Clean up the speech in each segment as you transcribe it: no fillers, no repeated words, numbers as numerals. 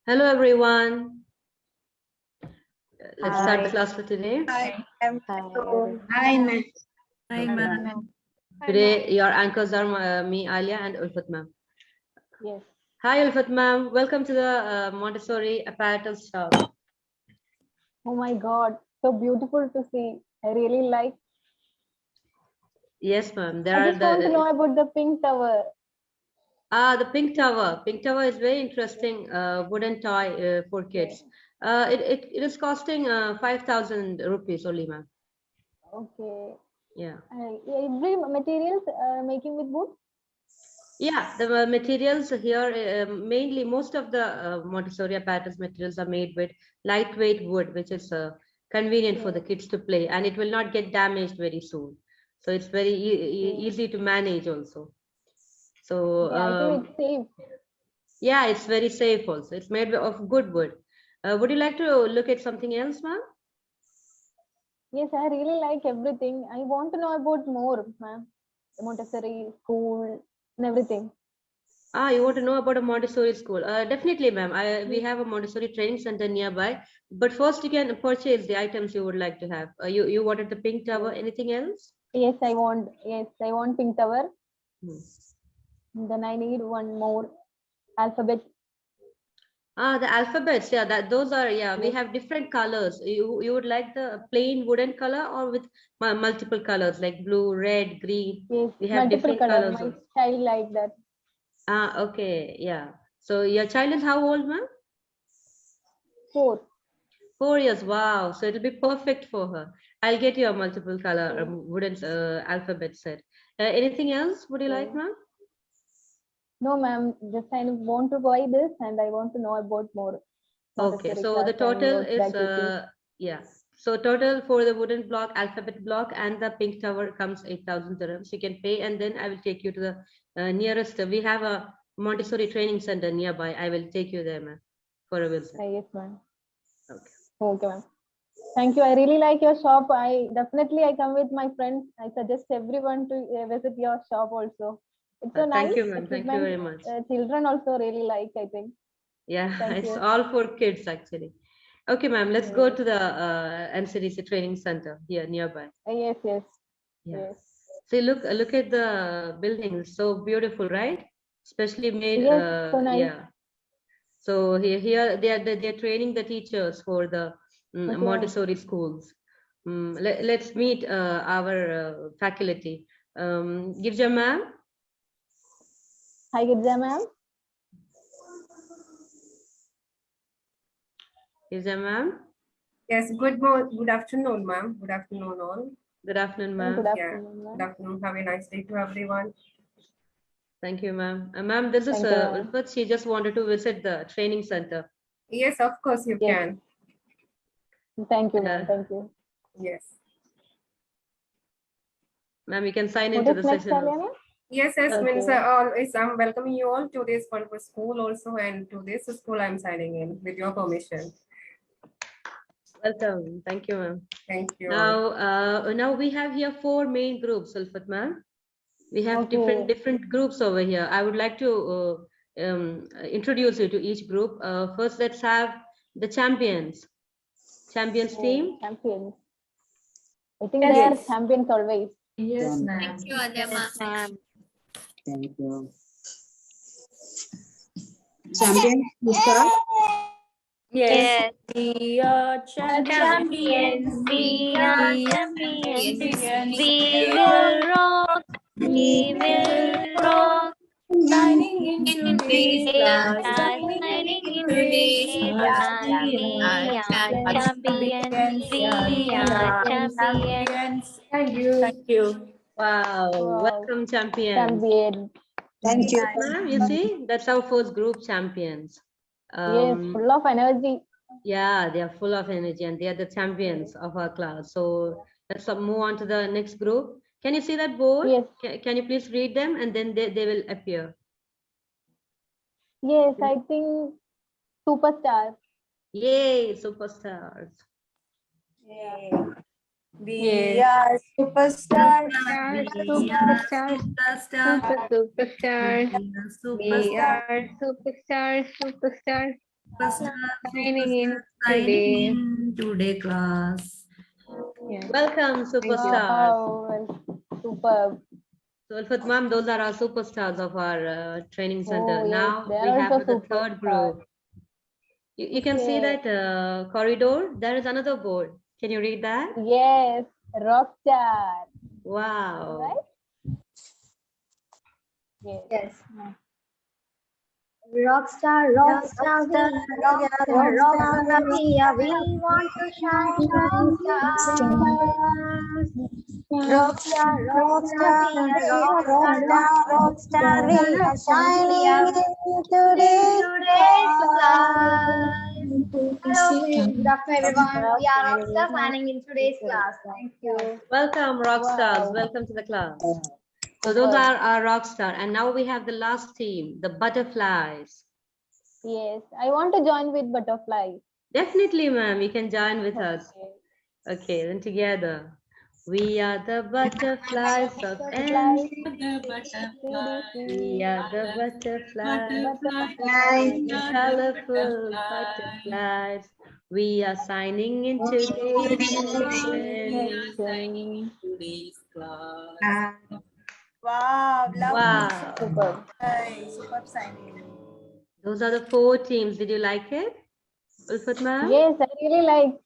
Hello, everyone. Let's start the Hi. class for today. Hi. Hi, ma'am. Hi, ma'am. Today, your anchors are me, Alia, and Ulfat ma'am. Yes. Hi, Ulfat ma'am. Welcome to the Montessori apparatus shop. Oh my God, so beautiful to see. I really like. Yes, ma'am. There I are just want to know about the pink tower. the pink tower. Pink tower is very interesting wooden toy for kids. It is costing 5,000 rupees only, ma'am. Okay. Yeah. Every materials making with wood. Yeah, the materials here, mainly most of the Montessori apparatus materials are made with lightweight wood, which is convenient for the kids to play, and it will not get damaged very soon. So it's very easy to manage also. So Yeah, I think it's safe. yeah, it's very safe also. It's made of good wood. Would you like to look at something else, ma'am? Yes, I really like everything. I want to know about more, ma'am. The Montessori school and everything. You want to know about a Montessori school? Definitely, ma'am. We have a Montessori training center nearby. But first, you can purchase the items you would like to have. You wanted the pink tower. Anything else? Yes, I want. Yes, I want pink tower. Hmm. Then I need one more alphabet. The alphabets. Yeah, those are. Yeah, we Yes. have different colors. You would like the plain wooden color or with multiple colors like blue, red, green. Yes, We have multiple different color. colors My also. child like that. Okay. Yeah. So your child is how old, ma'am? 4. 4 years. Wow. So it'll be perfect for her. I'll get you a multiple color Okay. wooden alphabet set. Anything else would you like, Okay. ma'am? No, ma'am. Just I want to buy this, and I want to know about more Okay. Montessori So class the and total what the is activities. yeah. So total for the wooden block, alphabet block, and the pink tower comes 8,000 dirhams. You can pay, and then I will take you to the nearest. We have a Montessori training center nearby. I will take you there, ma'am, for a visit. Yes, ma'am. Okay. Okay, ma'am. Thank you. I really like your shop. I come with my friends. I suggest everyone to visit your shop also. It's so Thank nice you, ma'am. Thank you equipment. very much. Children also really like, I think. Yeah, Thank it's you. all for kids actually. Okay, ma'am, let's go Yes. to the NCDC training center here nearby. Yes, yes, Yeah. yes. See, look at the building. It's so beautiful, right? Especially made, Yes, so nice. yeah. So here they're training the teachers for the Okay, ma'am. Montessori schools. Let's meet our faculty. Girja ma'am. Hi, Girja ma'am. Girja ma'am. Yes, good afternoon, ma'am. Good afternoon, all. Good afternoon, Good ma'am. Yeah, afternoon, good ma'am. afternoon. Have a nice day to everyone. Thank you, ma'am. Ma'am, this is Thank you, ma'am. Ulfat. She just wanted to visit the training center. Yes, of course you Yes. can. Thank you, ma'am. Thank you. Yes. Ma'am, you can sign What into is the next, session Alia, also. ma'am? Yes, means Okay. always I'm welcoming you all to this wonderful school also, and to this school I'm signing in with your permission. Welcome. Thank you, ma'am. Thank you. Now we have here 4 main groups, Ulfat ma'am. We have Okay. different groups over here. I would like to introduce you to each group. First, let's have the champions. Champions team. Champions. I think they are champions always. Yes, ma'am. Thank you, Alia ma'am. Thank you. Champions, you start? Yes. We are Champions, we are champions. We will will rock, we will rock. shining in In today's today's class, class, shining in today's class. We are champions, we are champions. Thank you. Thank you. Wow. Wow. Welcome, champions. Champion. Thank you. Ma'am, you see, that's our first group, champions. Yes, full of energy. Yeah, they are full of energy and they are the champions of our class. So let's move on to the next group. Can you see that board? Yes. Can you please read them and then they will appear? Yes, I think superstar. Yay, superstars. We are superstars. Superstars, Superstars. superstars. We are superstars, superstars. Signing in Signing today. in today class. Yeah. Welcome, superstars. Wow, well, superb. So, Ulfat ma'am, those are our superstars of our training center. Oh, yes, Now they we are have also the third superstars. group. You can see Okay. that corridor. There is another board. Can you read that? Yes, rockstar. Wow. Right? Yes. Yes. Rockstar, rockstar, we are rockstar, rockstar, we are. We want to shine like stars. Rockstar, rockstar, we are rockstar, rockstar, we are shining in today's class. Hello, good afternoon, everyone. We are rockstar signing in today's class. Thank you. Welcome, rock stars. Wow. Welcome to the class. So those are our rock star. And now we have the last team, the butterflies. Yes, I want to join with butterflies. Definitely, ma'am. You can join with us. Okay, then together. We are the butterflies of NCDC. We are the butterflies, the colorful butterflies. We are signing in today's session. Today's class. Wow, lovely. Wow. Superb. Nice. Superb signing. Those are the 4 teams. Did you like it, Ulfat ma'am? Yes, I really like.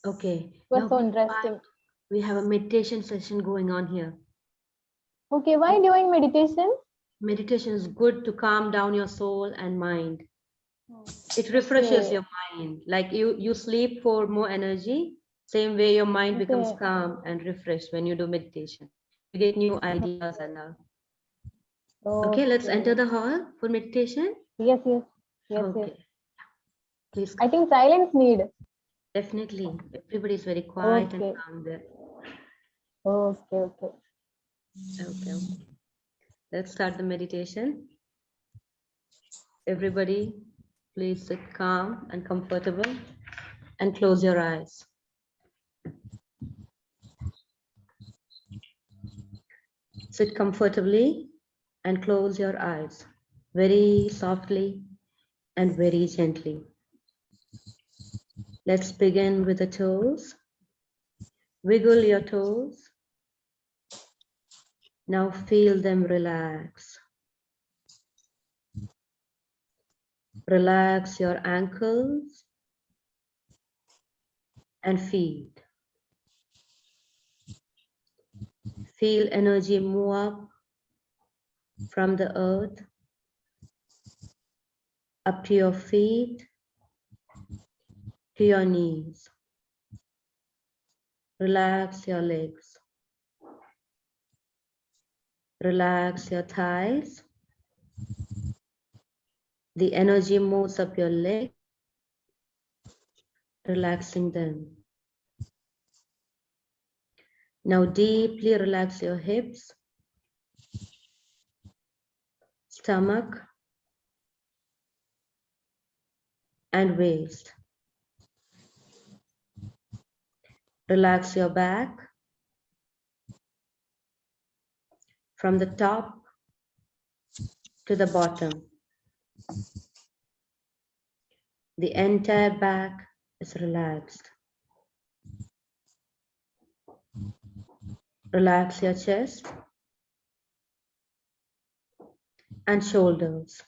Okay. It was Now so interesting. we have a meditation session going on here. Okay, why doing meditation? Meditation is good to calm down your soul and mind. It refreshes Okay. your mind. Like you sleep for more energy. Same way your mind becomes Okay. calm and refreshed when you do meditation. You get new ideas and all. Okay, let's enter the hall for meditation. Yes, yes. Yes, yes. Okay. Please. I think silence need. Definitely. Everybody is very quiet Okay. and calm there. Okay, okay. Okay. Let's start the meditation. Everybody, please sit calm and comfortable and close your eyes. Sit comfortably and close your eyes very softly and very gently. Let's begin with the toes. Wiggle your toes. Now feel them relax. Relax your ankles and feet. Feel energy move up from the earth up to your feet, to your knees. Relax your legs. Relax your thighs. The energy moves up your leg, relaxing them. Now deeply relax your hips, stomach, and waist. Relax your back from the top to the bottom. The entire back is relaxed. Relax your chest and shoulders.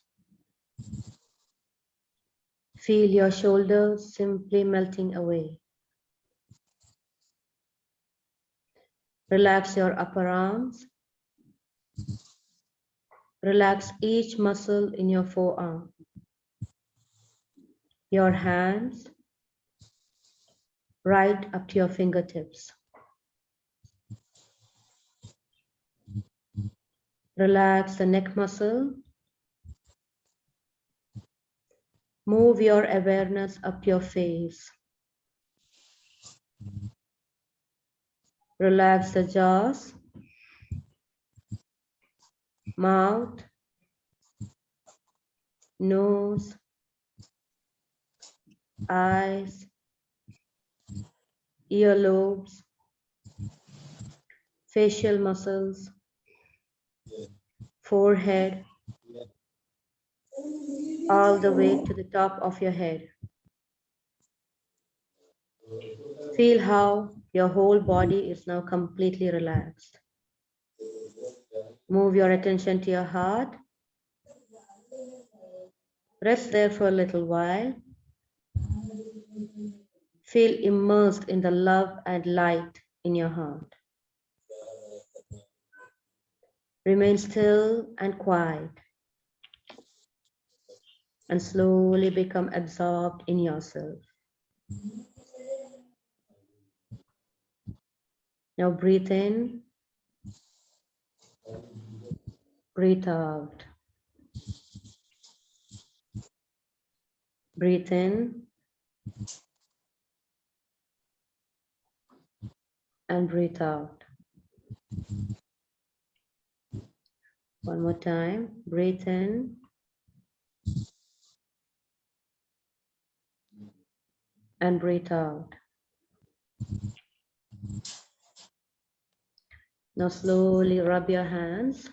Feel your shoulders simply melting away. Relax your upper arms. Relax each muscle in your forearm. Your hands, right up to your fingertips. Relax the neck muscle. Move your awareness up your face. Relax the jaws, mouth, nose, eyes, earlobes, facial muscles, forehead, all the way to the top of your head. Feel how your whole body is now completely relaxed. Move your attention to your heart. Rest there for a little while. Feel immersed in the love and light in your heart. Remain still and quiet, and slowly become absorbed in yourself. Now breathe in, breathe out. Breathe in and breathe out. One more time. Breathe in and breathe out. Now slowly rub your hands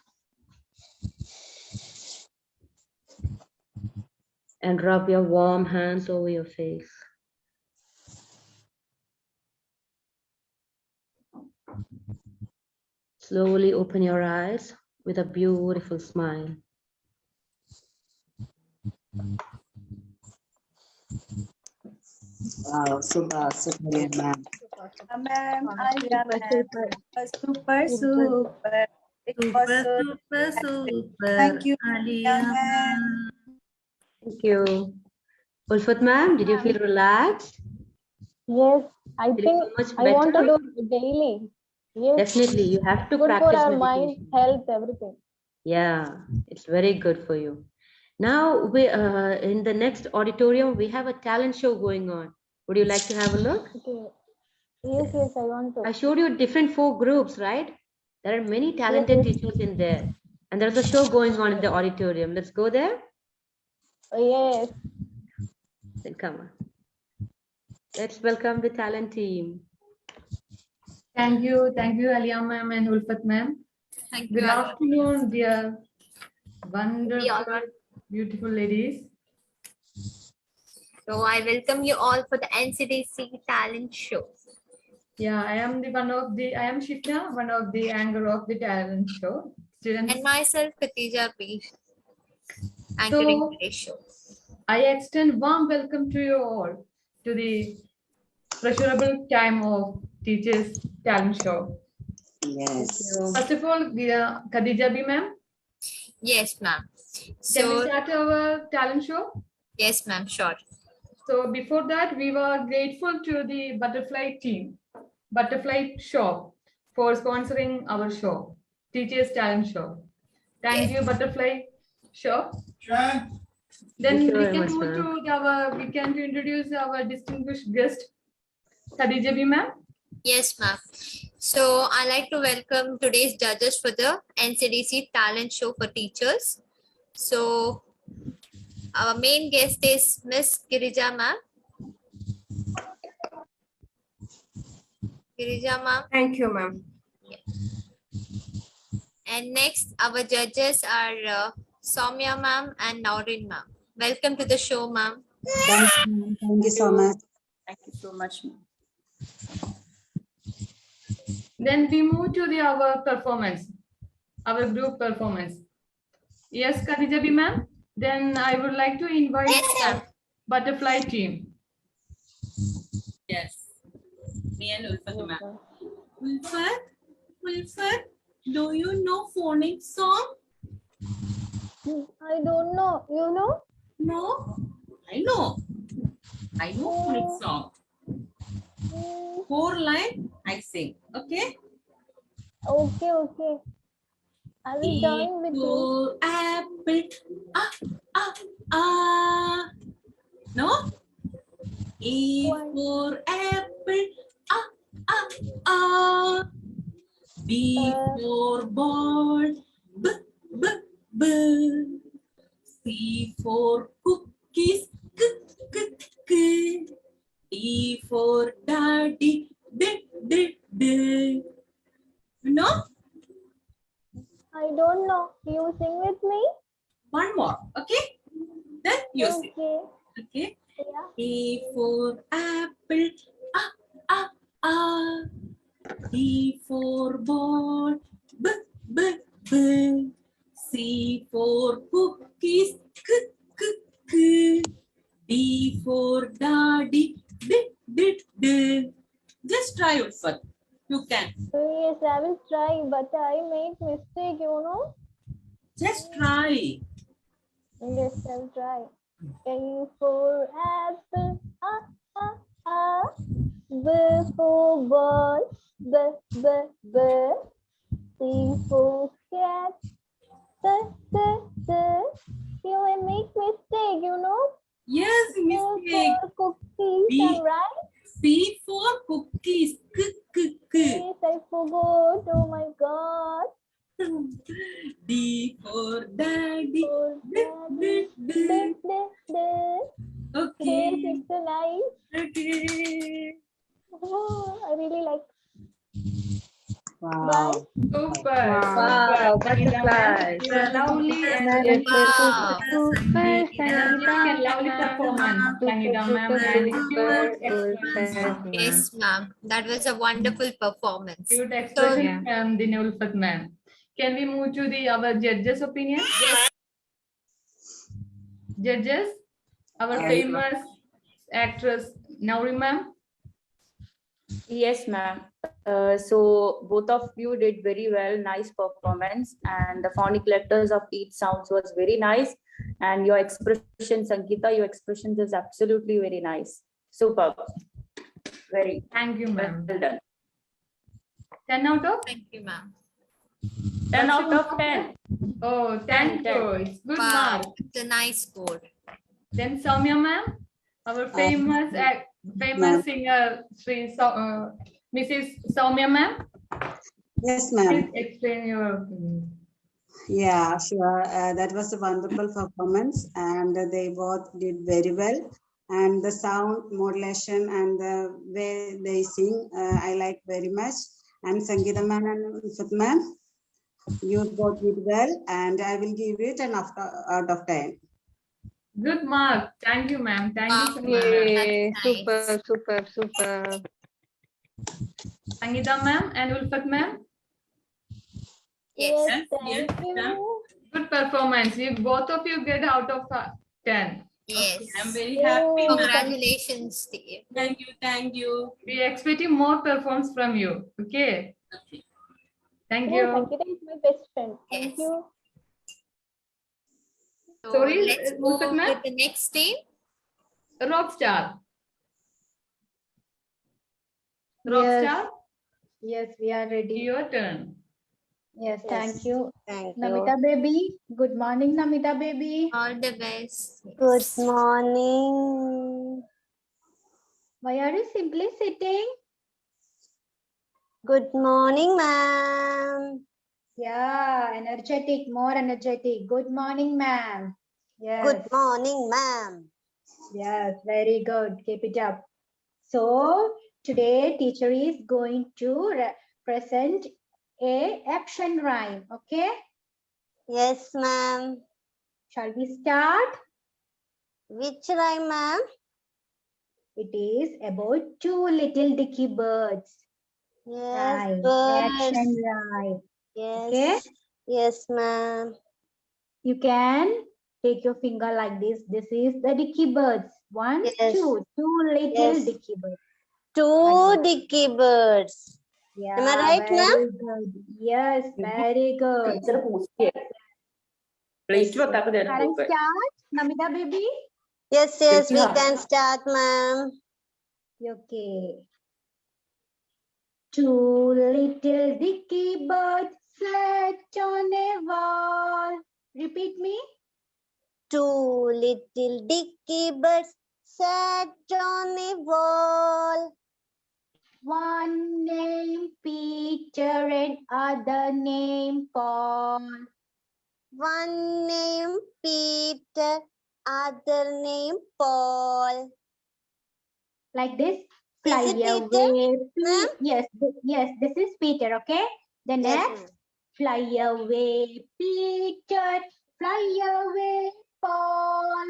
and rub your warm hands over your face. Slowly open your eyes with a beautiful smile. Wow, super, ma'am. Ma'am, super. It was so Super. Thank you, Aliya. ma'am. Thank you. Ulfat ma'am, did you feel relaxed? Yes, I Feel think so much I want to better? do it daily. Yes, Definitely, you have to good for practice our mind, meditation. health, everything. Yeah, it's very good for you. Now, we in the next auditorium, we have a talent show going on. Would you like to have a look? Okay. Yes, I want to. I showed you different 4 groups, right? There are many talented teachers in there. And there's a show going on in the auditorium. Let's go there. Yes. Then come on. Let's welcome the talent team. Thank you, Aliya ma'am and Ulfat ma'am. Thank you. Good Aliya. afternoon, dear wonderful, beautiful ladies. So I welcome you all for the NCDC talent show. Yeah, I am Shifna, one of the anchor of the talent show. Students. And myself, Khatija B, anchoring So, today's show. I extend warm welcome to you all to the pleasurable time of Teachers Talent Show. Yes. First of all, Khadija B ma'am, Yes, ma'am. can we So, start our talent show? yes, ma'am, sure. So before that, we were grateful to the Butterfly Shop, for sponsoring our show, Teachers Talent Show. Thank you, Butterfly Shop. Then Thank you we very can much, move ma'am. to introduce our distinguished guest, Khadija B ma'am. Yes, ma'am. So I'd like to welcome today's judges for the NCDC talent show for teachers. So our main guest is Miss Girija ma'am. Girija ma'am. Thank you, ma'am. And next, our judges are Soumya ma'am and Naurin ma'am. Welcome to the show, ma'am. Thank you so much. Thank you so much, ma'am. Then we move to our performance, our group performance. Yes, Khadija B ma'am. Then I would like to invite Yes, ma'am. Butterfly team. Yes. Me and Ulfat ma'am. Ulfat, do you know phonics song? I don't know. You know? No. I know phonics song. 4 lines I sing. Okay? Okay. I will join with you. For apple. No? E for apple. B for ball. B. C for cookies. K. D for daddy. D. No? I don't know. You sing with me? One more. Okay? Okay. Yeah. A for apple. Ah, ah, ah. B for ball. B, b, b. C for cookies. K, k, k. D for daddy. D, d, d. Just try it first. You can. Yes, I will try, but I make mistake, you know. Just try. Yes, I'll try. A for apple, ah, ah, ah. B for ball, b, b, b. C for cat, c, c, c. You will make mistake, you know. Yes, C mistake. for cookies, B. I'm right? C for cookies. K, k, k. Yes, I forgot. Oh my God. D for daddy. For D, daddy, d, d, d. d, d. Yes, Okay. it's a nice. Okay. Oh, I really like. Wow. Super, Wow, super. butterflies. You are lovely and Yes, Wow. energetic and lovely performance, Sangeeta ma'am, and cute expressions. Yes, ma'am. That was a wonderful performance. Cute expression from the Ulfat ma'am. Can we move to the our judges' opinion? Judges, our famous actress Nauri ma'am. Yes, ma'am. So both of you did very well, nice performance, and the phonic letters of each sounds was very nice. And your expression, Sangeeta, your expressions is absolutely very nice. Superb. Very Thank you, ma'am. well done. 10 out of? Thank you, ma'am. 10 out of 10. Oh, thank you. It's good Wow. mark. It's a nice score. Then Soumya ma'am, our famous Ma'am. singer, Mrs. Soumya ma'am. Yes, ma'am. Please explain your opinion. Yeah, sure. That was a wonderful performance, and they both did very well. And the sound modulation and the way they sing, I like very much. And Sangeeta ma'am and Ulfat ma'am, you both did well, and I will give it an out of 10. Good mark. Thank you, ma'am. Thank you so much. Yay, That's nice. super. Sangeeta ma'am and Ulfat ma'am. Yes. Yes, Yes, thank you. Good performance. You both of you get out of 10. Yes. I'm very happy, Oh, ma'am. Congratulations to you. Thank you. Thank you. We are expecting more performance from you. Okay. Okay. Thank Oh, you. Sangeeta is my best friend. Thank Yes. you. So Sorry, let's Ulfat move ma'am? with the next team. Rockstar. Yes. Rockstar, Yes, we are ready. your turn. Yes, Yes. thank you. Thank you. Namita baby. Good morning, Namita baby. All the best. Good Yes. morning. Why are you simply sitting? Good morning, ma'am. Yeah, energetic, more energetic. Good morning, ma'am. Yes. Good morning, ma'am. Yes, very good. Keep it up. So today teacher is going to present a action rhyme. Okay. Yes, ma'am. Shall we start? Which rhyme, ma'am? It is about two little dicky birds. Yes, Rhyme. birds. Action rhyme. Yes. Okay. Yes, ma'am. You can take your finger like this. This is the dicky birds. One, Yes. two little Yes. dicky birds. Two dicky birds. Yeah, Am I right, ma'am? very good. Yes, very good. Please, Can I start, Namita baby? Yes, yes, we can start, ma'am. Okay. Two little dicky birds sat on a wall. Repeat me. Two little dicky birds sat on a wall. One named Peter and other named Paul. One named Peter, other named Paul. Like this. Is Fly it Peter, away. ma'am? Yes, yes, this is Peter, okay? The Yes, next. ma'am. Fly away, Peter. Fly away, Paul.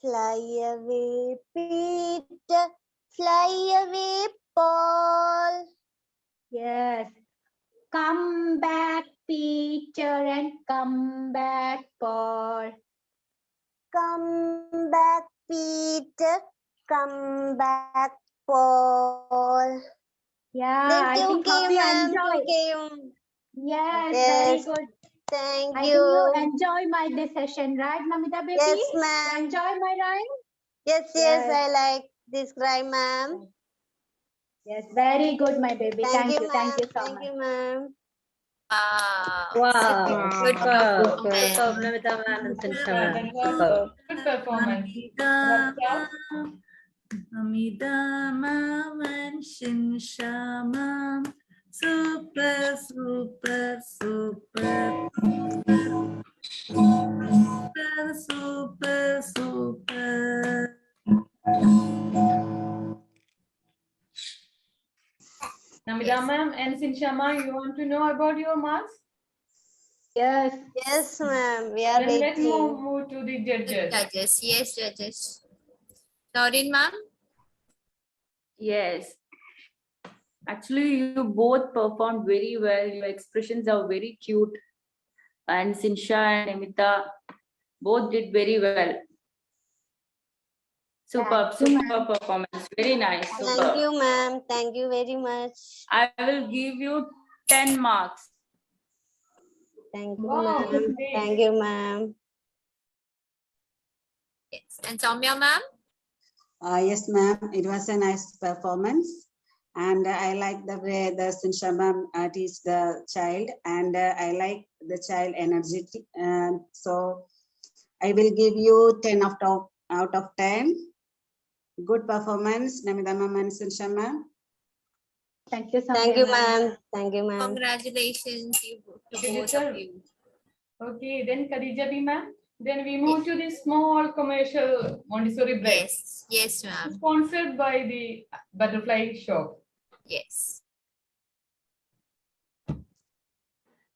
Fly away, Peter. Fly away, Paul. Yes. Come back, Peter, and come back, Paul. Come back, Peter. Come back, Paul. Yeah, I Then think how 2K, you ma'am. enjoy. 2K. Yes, Yes. very good. Thank I think you you. enjoy my this session, right, Namita baby? Yes, You ma'am. enjoy my rhyme? Yes, Yes. I like this rhyme, ma'am. Yes, very good, my baby. Thank you, Thank ma'am. you so Thank much. you, ma'am. Wow, Good superb, performance. superb, Namita ma'am and Sinsha Yeah, ma'am. that was Superb. a good performance. What's up? Amida ma'am and Shinsha ma'am. Super, super, super. Super, super, super. Namida ma'am and Sinsha ma'am, you want to know about your marks? Yes. Yes, ma'am. We are Then let's waiting. move to the judges. Judges. Yes, judges. Noreen ma'am. Yes. Actually, you both performed very well. Your expressions are very cute. And Sinsha and Amita both did very well. Superb, superb performance. Very nice. Thank Superb. you, ma'am. Thank you very much. I will give you 10 marks. Thank you, Wow, ma'am. great. Thank you, ma'am. Yes. And Soumya ma'am. Yes, ma'am. It was a nice performance. And I like the way the Sinsha ma'am teach the child. And I like the child energetic. And so I will give you 10 out of 10. Good performance, Namida ma'am and Sinsha ma'am. Thank you so much. Thank you, ma'am. Thank you, ma'am. Congratulations to Okay, both sir. of you. Okay, then Khadija B ma'am. Then we move to the small commercial Montessori break. Yes. Yes, ma'am. Sponsored by the Butterfly Shop. Yes.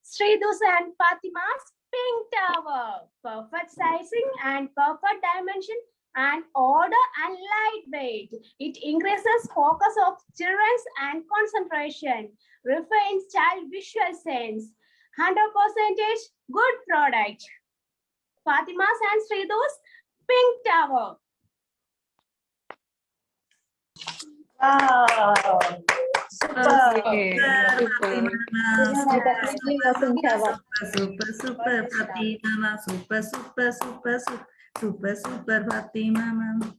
Sridus and Fatima's Pink Tower. Perfect sizing and perfect dimension and order and lightweight. It increases focus of children and concentration. Refines child visual sense. 100% good product. Fatima's and Sridus Pink Tower. Wow. Okay. Definitely working tower. Super, super, Fatima, super, super, super, super, super, super, Fatima, ma'am.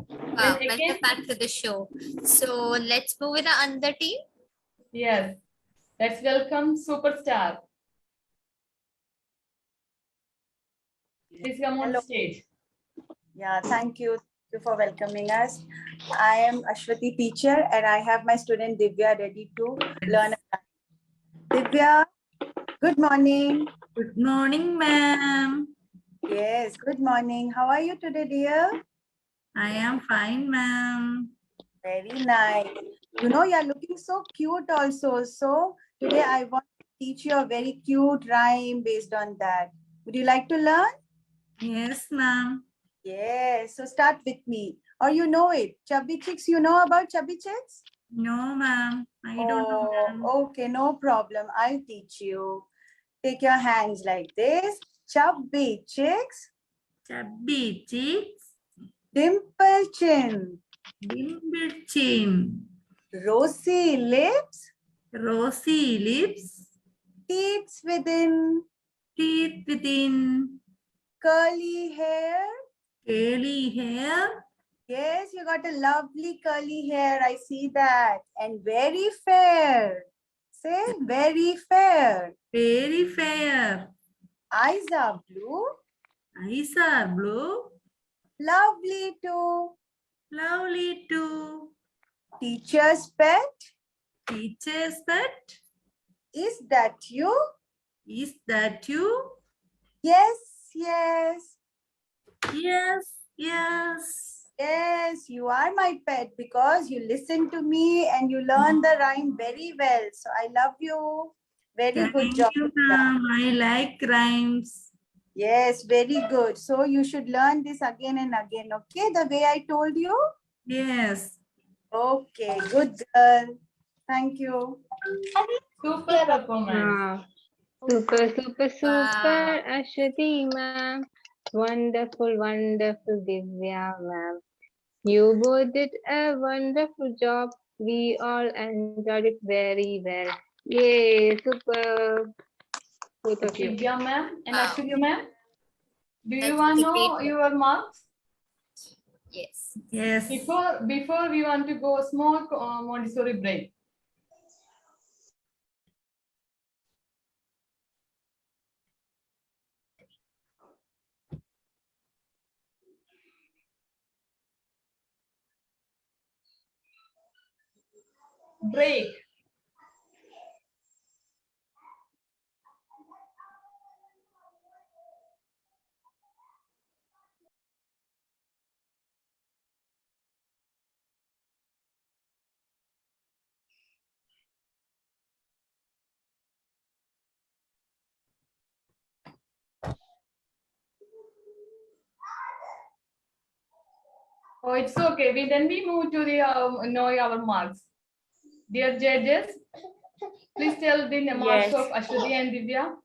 Wow, welcome back to the show. So let's move with the other team. Yes. Let's welcome Superstar. Please come on stage. Yeah, thank you. Thank you for welcoming us. I am Ashwati teacher and I have my student Divya ready to learn. Divya, good morning. Good morning, ma'am. Yes, good morning. How are you today, dear? I am fine, ma'am. Very nice. You know, you're looking so cute also. So today I want to teach you a very cute rhyme based on that. Would you like to learn? Yes, ma'am. Yes. So start with me. Or you know it. Chubby chicks, you know about chubby chicks? No, ma'am. I don't know, ma'am. Okay, no problem. I'll teach you. Take your hands like this. Chubby chicks. Chubby cheeks. Dimple chin. Dimple chin. Rosy lips. Rosy lips. Teeth within. Teeth within. Curly hair. Curly hair. Yes, you got a lovely curly hair. I see that. And very fair. Say very fair. Very fair. Eyes are blue. Eyes are blue. Lovely too. Lovely too. Teacher's pet. Teacher's pet. Is that you? Is that you? Yes, yes. Yes, yes. Yes, you are my pet because you listen to me and you learn the rhyme very well. So I love you. Very good Thank job. you, ma'am. I like rhymes. Yes, very good. So you should learn this again and again, okay? The way I told you? Yes. Okay, good girl. Thank you. Super performance. Wow. Super, super, super, Wow. Ashwati ma'am. Wonderful, wonderful, Divya ma'am. You both did a wonderful job. We all enjoyed it very well. Yay, super. Both of you. Divya ma'am and Wow. Ashwati ma'am. Do you That's want to the know great. your marks? Yes. Yes. Before we want to go small Montessori break. Break. Oh, it's okay. Then we move to the know our marks. Dear judges, please tell the marks Yes. of Ashwati and Divya.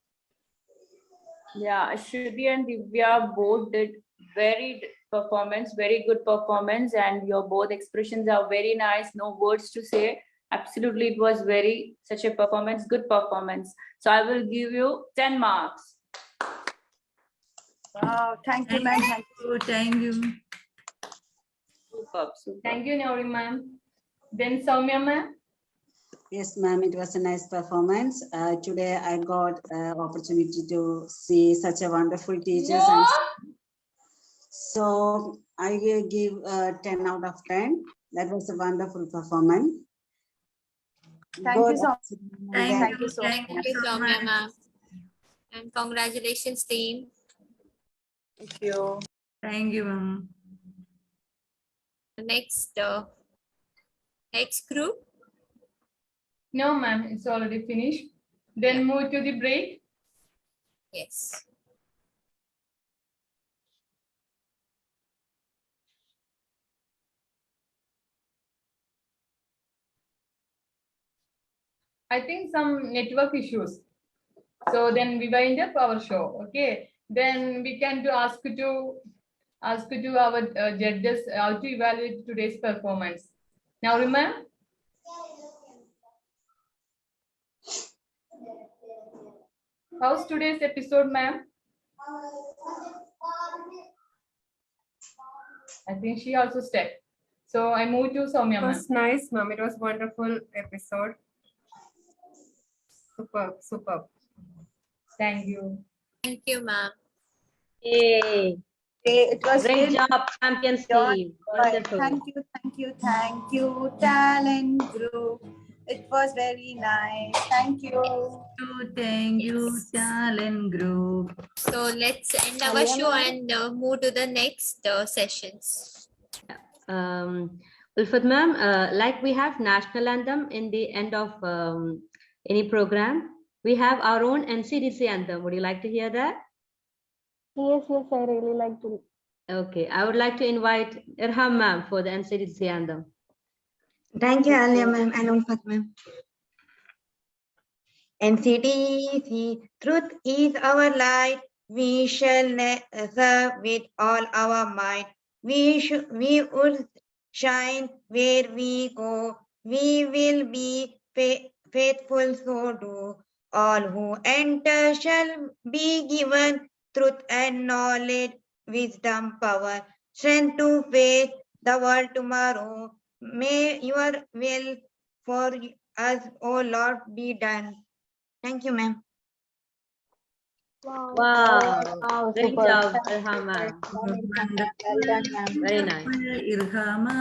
Yeah, Shruti and Divya both did very good performance, and your both expressions are very nice. No words to say. Absolutely, it was such a good performance. So I will give you 10 marks. Wow, thank you, ma'am. Thank you. Superb, superb. Thank you, Nauri ma'am. Then Soumya ma'am. Yes, ma'am, it was a nice performance. Today I got opportunity to see such a wonderful teachers. And so I will give 10 out of 10. That was a wonderful performance. Thank you so much. Thank you. Thank you, Soumya ma'am. And congratulations, team. Thank you. Thank you, ma'am. Next group. No, ma'am, it's already finished. Then move to the break. Yes. I think some network issues. So then we wind up our show. Okay. Then we can ask to our judges how to evaluate today's performance. Now, remember. How's today's episode, ma'am? I think she also stepped. So I move to Soumya, It ma'am. was nice, ma'am. It was wonderful episode. Superb, superb. Thank you. Thank you, ma'am. Yay. It was Great really job, champions team. Wonderful. Thank you, talent group. It was very nice. Thank you. Thank you, talent group. So let's end our show and move to the next sessions. Ulfat ma'am, like we have national anthem in the end of any program, we have our own NCDC anthem. Would you like to hear that? Yes, I really like to. Okay, I would like to invite Irham ma'am for the NCDC anthem. Thank you, Alia ma'am and Ulfat ma'am. NCDC, truth is our light. We shall serve with all our might. We would shine where we go. We will be faithful, so do. All who enter shall be given truth and knowledge, wisdom, power, strength to face the world tomorrow. May your will for us, O Lord, be done. Thank you, ma'am. Wow. Great super. job, Irham ma'am. Well done, ma'am. Very nice. Irhama,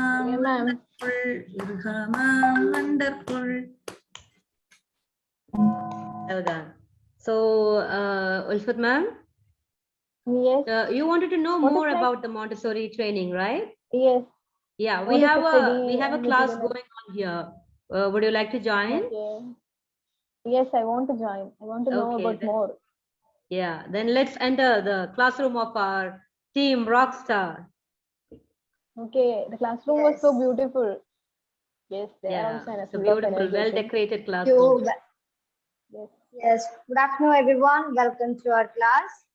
Irhama, wonderful. Well done. So, Ulfat ma'am? Yes. You wanted to know What is more next? about the Montessori training, right? Yes. Yeah, What we is have the a study class material? going on here. Would you like to join? Okay. Yes, I want to join. I want to know Okay, about then. more. Yeah, then let's enter the classroom of our team Rockstar. Okay, the classroom was so beautiful. Yes, there are Yeah, also an it's a full of beautiful, energization. well-decorated classroom. Yes. Yes, good afternoon, everyone. Welcome to our class.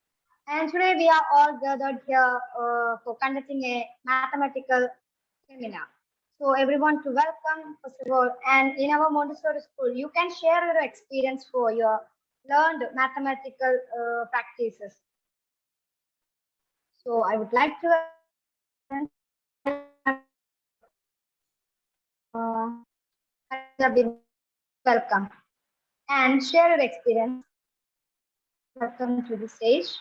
And today we are all gathered here for conducting a mathematical seminar. So everyone to welcome, first of all, and in our Montessori school, you can share your experience for your learned mathematical practices. So I would like to welcome and share your experience. Welcome to the stage.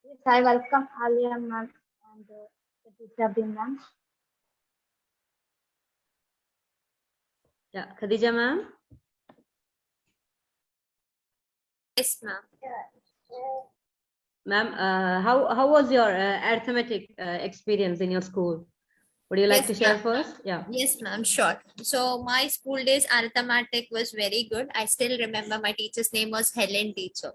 Yes, I welcome Alia ma'am and Khadija ma'am. Yeah, Khadija ma'am. Yes, ma'am. Ma'am, how was your arithmetic experience in your school? Would you like Yes, to share ma'am. first? Yeah. Yes, ma'am, sure. So my school days arithmetic was very good. I still remember my teacher's name was Helen teacher.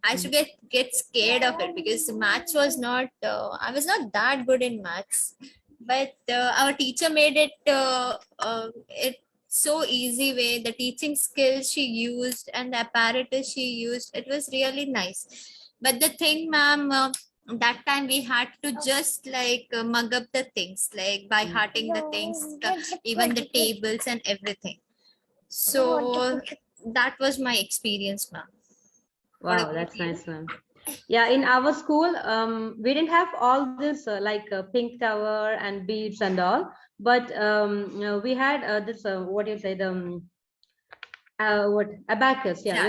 I used to get scared of it because maths was not, I was not that good in maths. But our teacher made it so easy way. The teaching skills she used and the apparatus she used, it was really nice. But the thing, ma'am, that time we had to just like mug up the things, like by hearting the things, even the tables and everything. So that was my experience, ma'am. What Wow, about that's you? nice, ma'am. Yeah, in our school, we didn't have all this like pink tower and beads and all, but we had this what do you say, the what abacus? Yeah,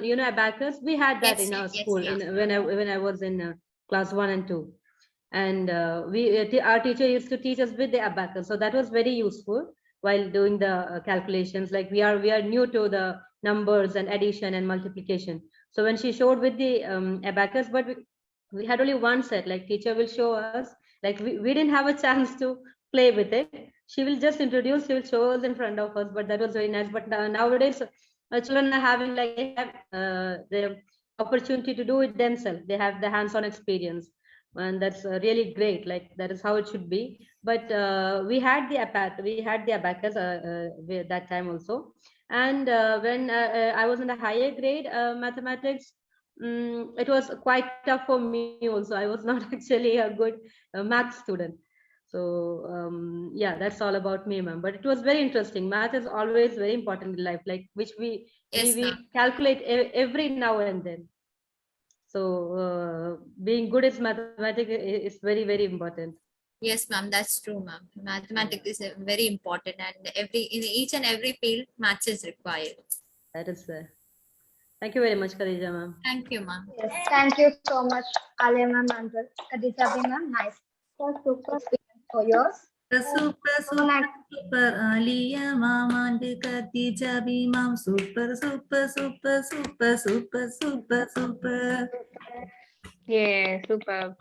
you know abacus. We had that Yes, in our yes, school yeah. when I was in class 1 and 2, and our teacher used to teach us with the abacus, so that was very useful while doing the calculations. Like we are new to the numbers and addition and multiplication. So when she showed with the abacus, but we had only one set. Like teacher will show us, like we didn't have a chance to play with it. She will just introduce, she will show us in front of us, but that was very nice. But nowadays children are having, like, they have the opportunity to do it themselves. They have the hands-on experience, and that's really great. Like that is how it should be. But we had the abacus that time also. And when I was in the higher grade mathematics, it was quite tough for me also. I was not actually a good math student. So yeah, that's all about me, ma'am. But it was very interesting. Math is always very important in life, like which Yes, we ma'am. calculate every now and then. So being good at mathematics is very, very important. Yes, ma'am, that's true, ma'am. Mathematics is very important, and in each and every field, maths is required. That is thank you very much, Khadija, ma'am. Thank you, ma'am. Yes, thank you so much, Alia ma'am and Khadija ma'am. Nice. Super experience for yours. Super Alia mama and Khadija ma'am. Super. Yeah, super.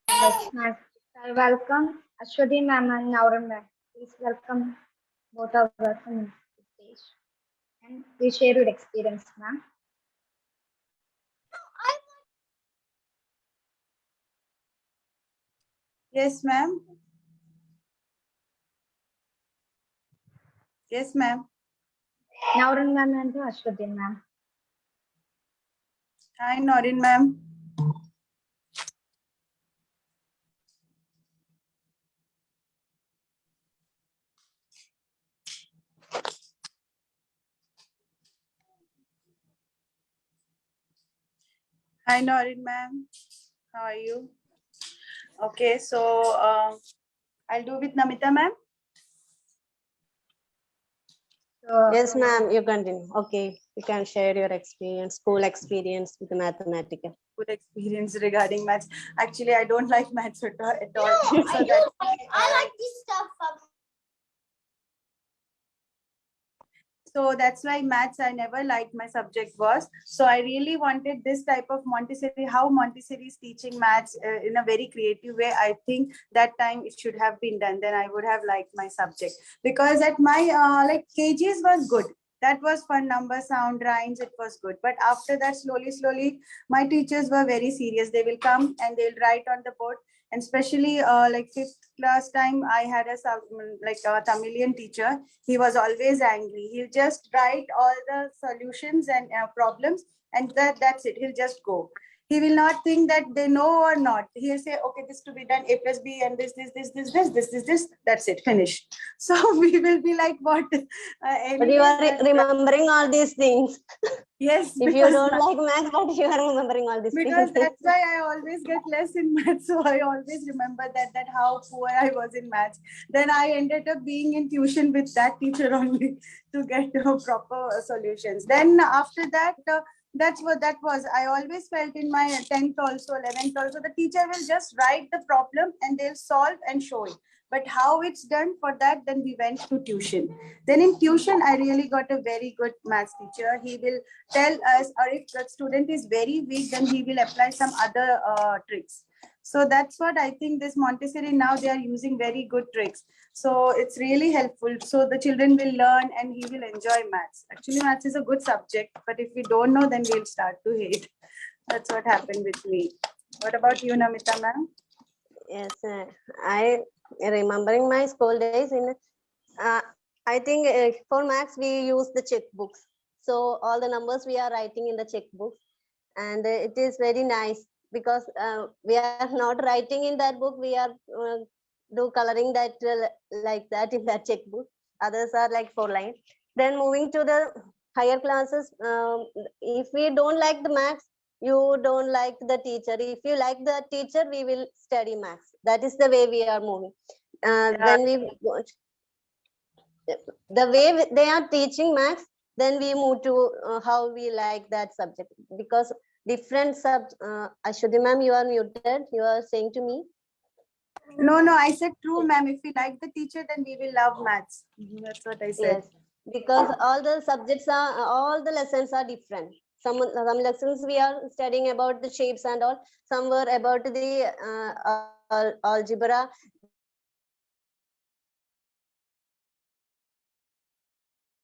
Yes, nice. I welcome Ashwati ma'am and Nauran ma'am. Please welcome both of welcome to the stage. And please share your experience, ma'am. Yes, ma'am. Yes, ma'am. Nauran ma'am and Ashwati ma'am. Hi, Noreen, ma'am. Hi, Noreen, ma'am. How are you? Okay, so I'll do with Namita, ma'am. Yes, ma'am, you continue. Okay, you can share your experience, school experience with mathematics. Good experience regarding maths. Actually, I don't like maths at all. So that, I like this stuff. So that's why maths, I never liked my subject was. So I really wanted this type of Montessori, how Montessori is teaching maths in a very creative way. I think that time it should have been done. Then I would have liked my subject, because at my like KGs was good. That was fun, number, sound, rhymes, it was good. But after that, slowly, my teachers were very serious. They will come and they'll write on the board. And especially like 5th class time, I had a Tamilian teacher. He was always angry. He'll just write all the solutions and problems, and that's it. He'll just go. He will not think that they know or not. He'll say, okay, this to be done, A plus B, and this, that's it, finished. So we will be like, what? But you are remembering all these things. Yes. If you don't like math, but you are remembering all these Because things. that's why I always get less in maths. So I always remember that how poor I was in maths. Then I ended up being in tuition with that teacher only to get proper solutions. Then after that, that's what that was. I always felt in my 10th also, 11th also, the teacher will just write the problem and they'll solve and show it. But how it's done, for that, then we went to tuition. Then in tuition, I really got a very good maths teacher. He will tell us, or if the student is very weak, then he will apply some other tricks. So that's what I think this Montessori, now they are using very good tricks. So it's really helpful. So the children will learn and he will enjoy maths. Actually, maths is a good subject, but if we don't know, then we'll start to hate. That's what happened with me. What about you, Namita ma'am? Yes, I remembering my school days. I think for maths we use the checkbooks. So all the numbers we are writing in the checkbooks, and it is very nice because we are not writing in that book. We are do coloring that like that in that checkbook. Others are like 4 lines. Then moving to the higher classes, if we don't like the maths, you don't like the teacher. If you like the teacher, we will study maths. That is the way we are moving. Then we the way they are teaching maths, then we move to how we like that subject, because different Ashwati ma'am, you are muted. You are saying to me. No, I said true, ma'am. If we like the teacher, then we will love maths. That's what I said. Yes, because all the subjects are, all the lessons are different. Some lessons we are studying about the shapes and all. Some were about the algebra.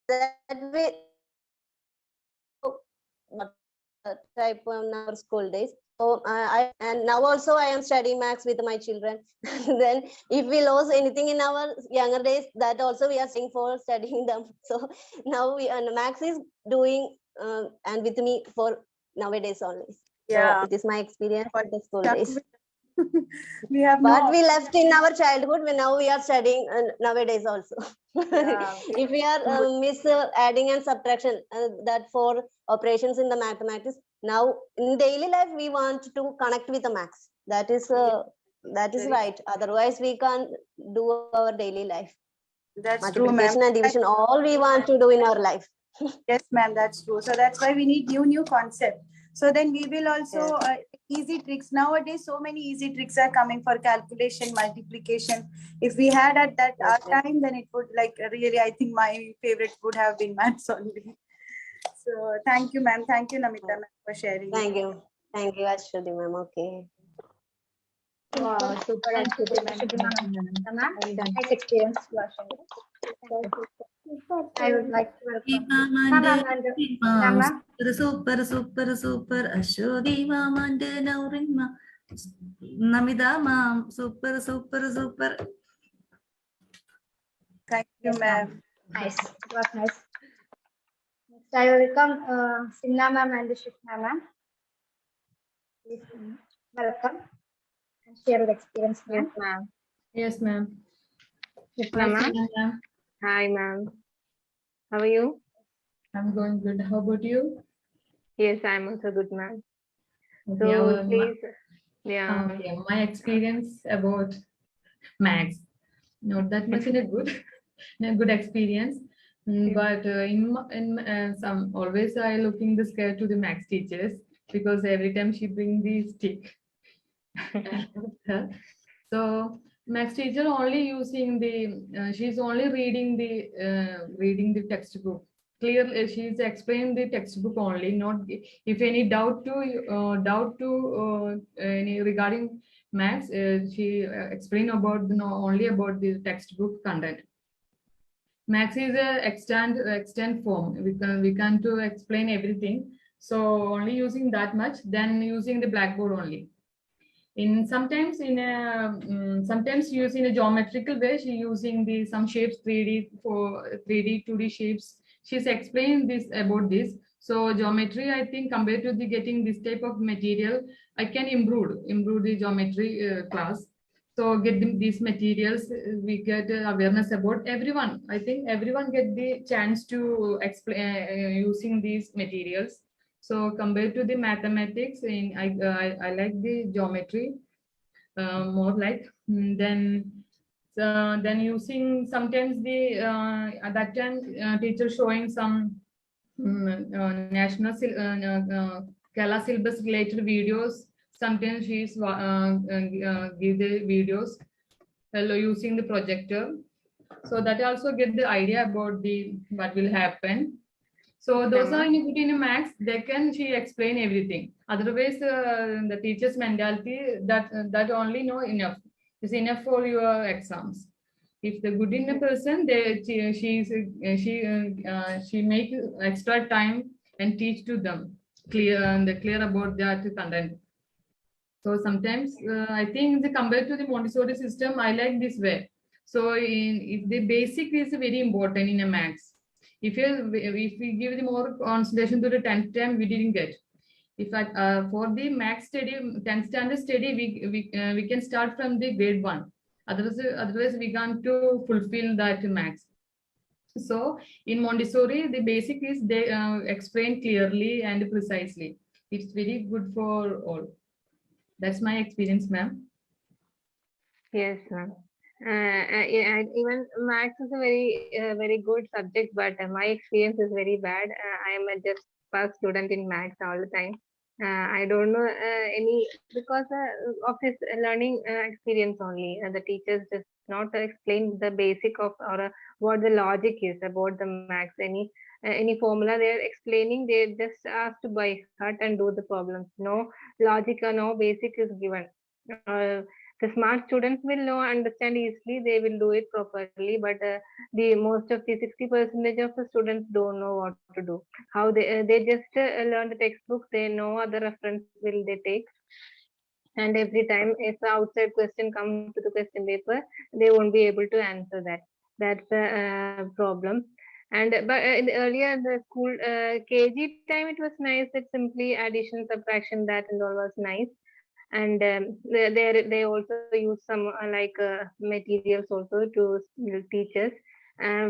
That way, type in our school days. So and now also I am studying maths with my children. Then if we lose anything in our younger days, that also we are saying for studying them. So now maths is doing and with me for nowadays only. Yeah. So it is my experience with the school days. We have but we left in our childhood, when now we are studying nowadays also. Yeah. If we are miss adding and subtraction, that for operations in the mathematics, now in daily life we want to connect with the maths. That is right. Otherwise we can't do our daily life. That's true, ma'am. Multiplication and division, all we want to do in our life. Yes, ma'am, that's true. So that's why we need new concept. So then we will also easy tricks. Nowadays, so many easy tricks are coming for calculation, multiplication. If we had at that our time, then it would like really, I think my favorite would have been maths only. So thank you, ma'am. Thank you, Namita, ma'am, for sharing. Thank you, Ashwati ma'am. Okay. Wow, super Ashwati ma'am. Nice experience to our sharing. I would like to welcome Mama. Super Ashwati ma'am and Naurinma. Namida ma'am, super. Thank you, ma'am. Nice, it was nice. Next, I will welcome Sinna ma'am and Shishna ma'am. Please welcome and share your experience, ma'am. Yes, ma'am. Yes, ma'am. Shishna ma'am. Hi, ma'am. How are you? I'm going good. How about you? Yes, I'm also good, ma'am. Okay, So please, yeah. Okay, my experience about maths, not that much in a good experience, but in some always I looking the scared to the maths teachers, because every time she bring the stick. So maths teacher only using the she's only reading the textbook clearly. She's explained the textbook only. Not if any doubt to any regarding maths. She explained about only about the textbook content. Max is a extent form. We can to explain everything. So only using that much, then using the blackboard only. Sometimes using a geometrical way, she using the some shapes 3D for 3D 2D shapes. She's explained this about this. So geometry, I think compared to the getting this type of material, I can improve the geometry class. So get these materials, we get awareness about everyone. I think everyone get the chance to explain using these materials. So compared to the mathematics, I like the geometry more like. Then using sometimes the at that time teacher showing some national Kerala syllabus related videos. Sometimes she's give the videos using the projector, so that also get the idea about the what will happen. So those are in a max, they can she explain everything. Otherwise, the teacher's mentality that only know enough is enough for your exams. If the good in a person, she make extra time and teach to them clear about that content. So sometimes I think compared to the Montessori system, I like this way. So if the basic is very important in a max. If we give the more concentration to the 10th term, we didn't get. If for the max study, 10th standard study, we can start from the grade 1. Otherwise we can't to fulfill that max. So in Montessori, the basic is they explain clearly and precisely. It's very good for all. That's my experience, ma'am. Yes, ma'am. Even maths is a very good subject, but my experience is very bad. I am a just first student in maths all the time. I don't know any because of his learning experience only. The teachers just not explain the basic of or what the logic is about the maths. Any formula they are explaining, they just ask to by heart and do the problems. No logic or no basic is given. The smart students will know understand easily, they will do it properly, but the most of the 60% of the students don't know what to do. How they just learn the textbook, they know other reference will they take, and every time if the outside question comes to the question paper, they won't be able to answer that. That's a problem. And but earlier the school KG time, it was nice that simply addition, subtraction, that and all was nice. And they also use some materials also to teach us.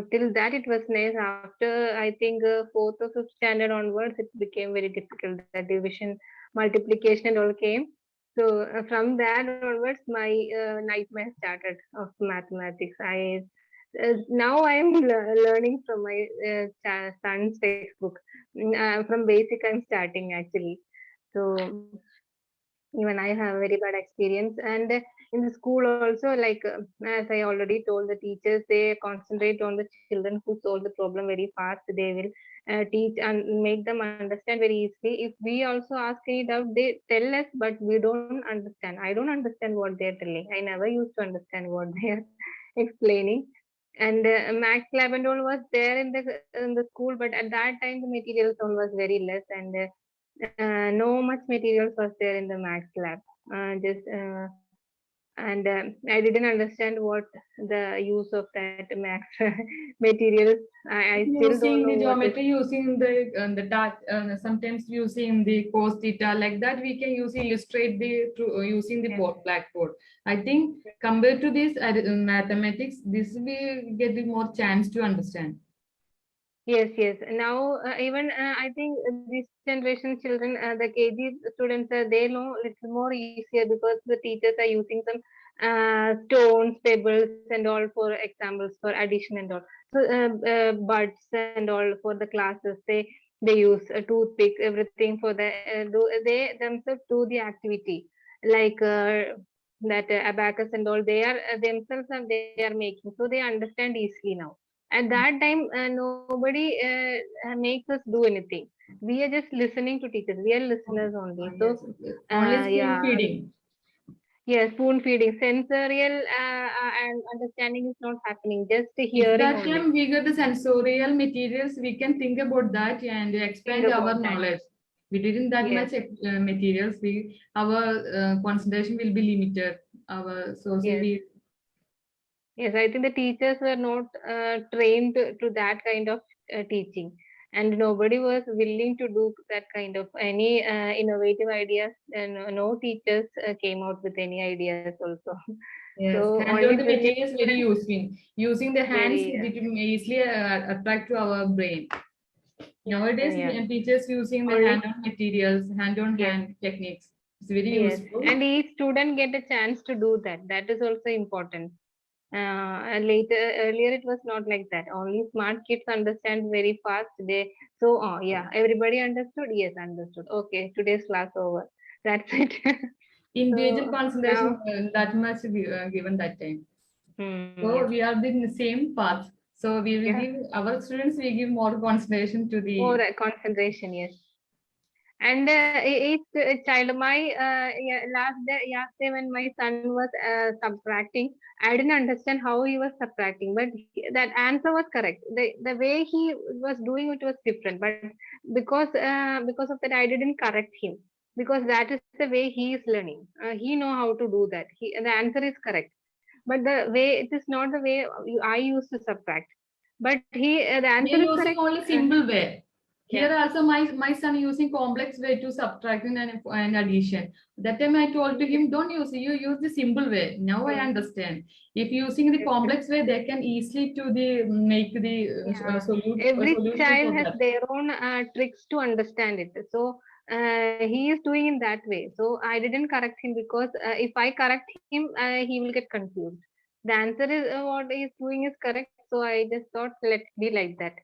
Till that it was nice. After I think 4th or 5th standard onwards, it became very difficult. The division, multiplication and all came. So from that onwards, my nightmare started of mathematics. Now I am learning from my son's textbook. From basic I'm starting actually. So even I have very bad experience. And in the school also, like as I already told, the teachers, they concentrate on the children who solve the problem very fast. They will teach and make them understand very easily. If we also ask any doubt, they tell us, but we don't understand. I don't understand what they're telling. I never used to understand what they're explaining. And max lab and all was there in the school, but at that time the materials all was very less, and no much materials was there in the max lab. And I didn't understand what the use of that max materials. I still Using don't the know geometry, using the sometimes using the cos theta, like that we can illustrate using the blackboard. I think compared to this mathematics, this we get the more chance to understand. Yes. Now, even I think this generation children, the KG students, they know little more easier because the teachers are using some stones, pebbles, and all for examples for addition and all. So buds and all for the classes, they use a toothpick, everything for the they themselves do the activity like that abacus and all. They are themselves and they are making, so they understand easily now. At that time, nobody makes us do anything. We are just listening to teachers. We are listeners only. So, Only spoon yeah, feeding. yes, spoon feeding. Sensorial and understanding is not happening. Just If hearing that only. time we get the sensorial materials, we can think about that and expand Think our about that. knowledge. We didn't that Yes. much materials. Our concentration will be limited. Yes. Yes, I think the teachers were not trained to that kind of teaching, and nobody was willing to do that kind of any innovative ideas. And no teachers came out with any ideas also. Yes, So hand only on the brilliant material is very students. useful. Using the hands, Very, it will easily attract to our brain. Nowadays, yeah. teachers using the Only- hand-on materials, hand-on Yes. hand techniques. It's very Yes, useful. and each student get a chance to do that. That is also important. Earlier it was not like that. Only smart kids understand very fast. Yeah, everybody understood. Yes, understood. Okay, today's class over. That's it. Individual So concentration now, that much given that time. So yeah, we are in the same path. So we will yeah, give our students. We give more concentration to the. more concentration. Yes. And each child, yeah, last day when my son was subtracting, I didn't understand how he was subtracting, but that answer was correct. The way he was doing it was different, but because of that, I didn't correct him, because that is the way he is learning. He know how to do that. The answer is correct, but the way it is not the way I used to subtract. But the We answer are is using correct. only simple way. Here Yeah. also my son using complex way to subtracting and addition. That time I told to him, don't use it, you use the simple way. Now I understand. If using the complex way, they can easily to the make the Every solution child for has that. their own tricks to understand it. So he is doing in that way. So I didn't correct him, because if I correct him, he will get confused. The answer is what he is doing is correct. So I just thought, let be like that.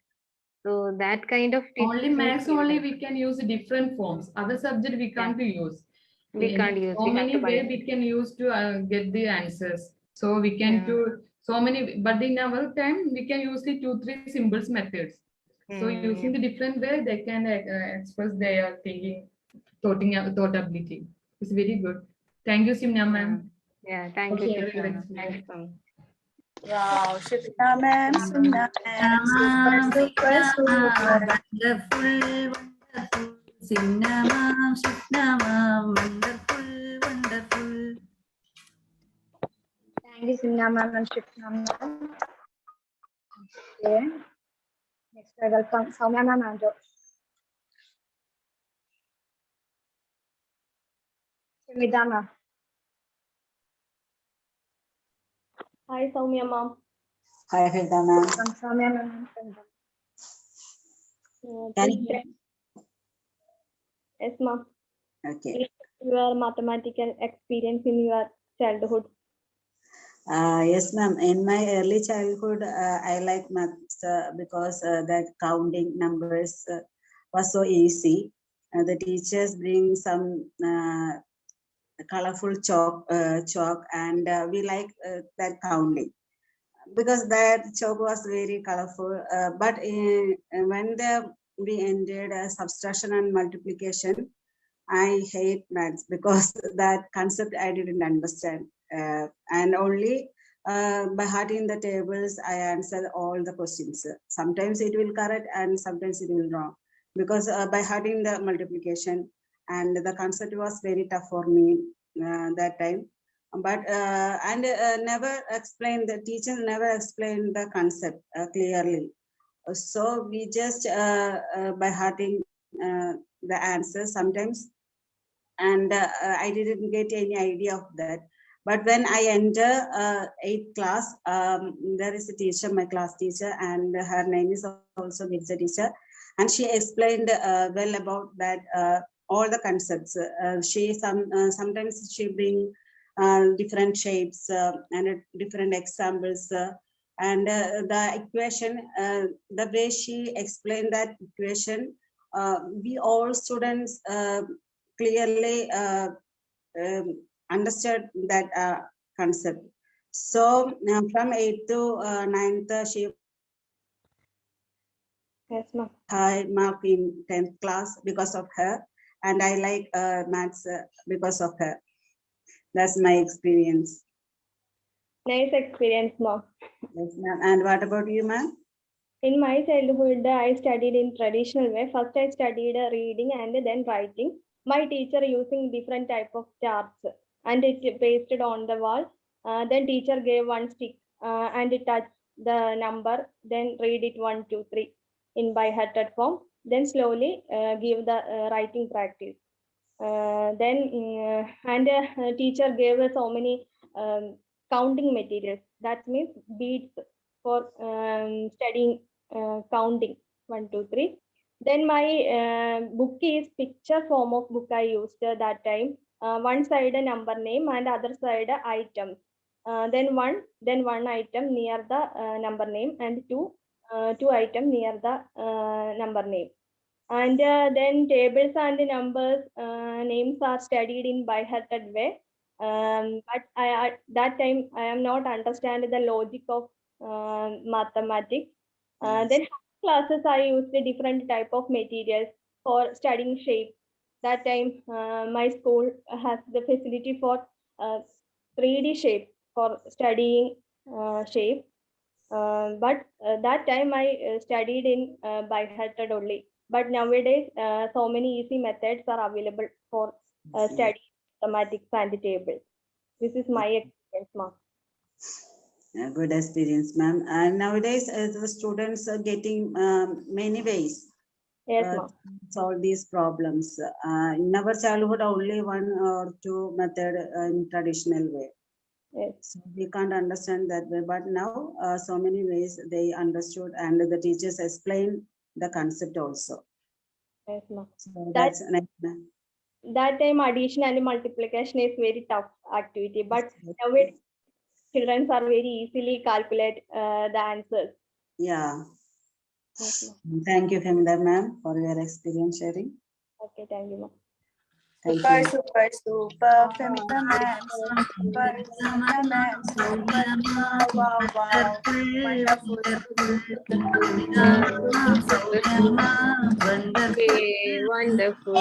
So that kind of Only teaching maths skill only help. we can use different forms. Other subject we can't use. We can't use. So We have many to way buy. we can use to get the answers. So we can do so many, but in our time we can use the 2-3 symbols methods. So using the different way, they can express their thinking, thought ability. It's very good. Thank you, Simna ma'am. Yeah, thank for you, sharing your Shikha. Thanks experience. so much. Wow, Shikha ma'am, Simna ma'am, super. Wonderful, wonderful. Simna ma'am, wonderful. Thank you, Simna ma'am and Shikha ma'am. Okay. Next, I welcome Soumya ma'am and Sumida ma'am. Hi, Soumya ma'am. Hi, Hilda ma'am. Welcome, Soumya ma'am. Can you hear? Yes, ma'am. Okay. Your mathematical experience in your childhood. Yes, ma'am. In my early childhood, I like maths because that counting numbers was so easy. The teachers bring some colorful chalk, and we like that counting because that chalk was very colorful. But when we ended subtraction and multiplication, I hate maths because that concept I didn't understand. And only by hearting the tables, I answer all the questions. Sometimes it will correct and sometimes it will wrong. Because by hearting the multiplication, and the concept was very tough for me that time. But never explained, the teacher never explained the concept clearly. So we just by hearting the answer sometimes, and I didn't get any idea of that. But when I enter 8th class, there is a teacher, my class teacher, and her name is also Gujarati teacher, and she explained well about that all the concepts. Sometimes she bring different shapes and different examples. And the equation, the way she explained that equation, we all students clearly understood that concept. So from 8th to 9th, she Yes, ma'am. high mark in 10th class because of her. And I like maths because of her. That's my experience. Nice experience, ma'am. Yes, ma'am. And what about you, ma'am? In my childhood, I studied in traditional way. First, I studied reading and then writing. My teacher using different type of charts and it pasted on the wall. Then teacher gave one stick and it touched the number. Then read it 1, 2, 3 in by hearted form. Then slowly give the writing practice. Teacher gave us so many counting materials. That means beads for studying counting 1, 2, 3. Then my book is picture form of book I used that time. One side a number name and other side a item. Then one item near the number name and two item near the number name. And then tables and numbers names are studied in by hearted way. But at that time I am not understand the logic of mathematics. Then classes I used a different type of materials for studying shape. That time my school has the facility for 3D shape for studying shape. But that time I studied in by hearted only. But nowadays, so many easy methods are available for studying mathematics and tables. This is my experience, ma'am. Good experience, ma'am. And nowadays, the students are getting many ways Yes, to ma'am. solve these problems. In our childhood, only one or two method in traditional way. Yes. So we can't understand that way. But now, so many ways they understood, and the teachers explain the concept also. Yes, ma'am. So That, that's nice, ma'am. that time addition and multiplication is very tough activity. But nowadays, children are very easily calculate the answers. Yeah. Yes, ma'am. Thank you, Femda ma'am, for your experience sharing. Okay, thank you, ma'am. Thank Super, you. super, super, Femita ma'am. Super, Femita ma'am. Super, wow, wow. Wonderful. Okay, wonderful.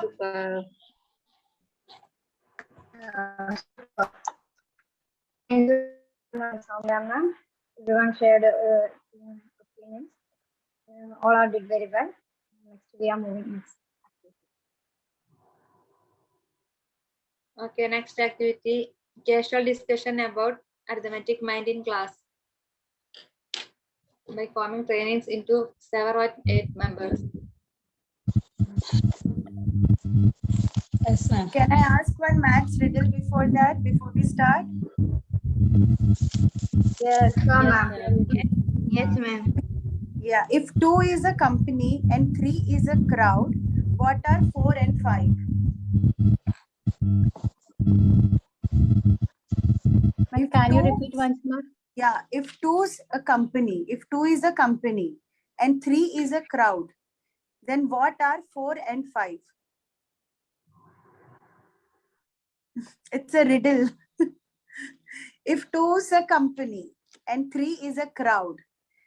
Super. Thank you, Soumya ma'am. Everyone shared opinions. All are did very well. Next, we are moving next. Okay, next activity, casual discussion about arithmetic mind in class by forming trainings into 7 or 8 members. Yes, ma'am. Can I ask one maths riddle before that, before we start? Yes, ma'am. Yes, ma'am. Yeah, if 2 is a company and 3 is a crowd, what are 4 and 5? Ma'am, can you repeat once more? Yeah, if 2 is a company, and 3 is a crowd, then what are 4 and 5? It's a riddle. If 2 is a company and 3 is a crowd,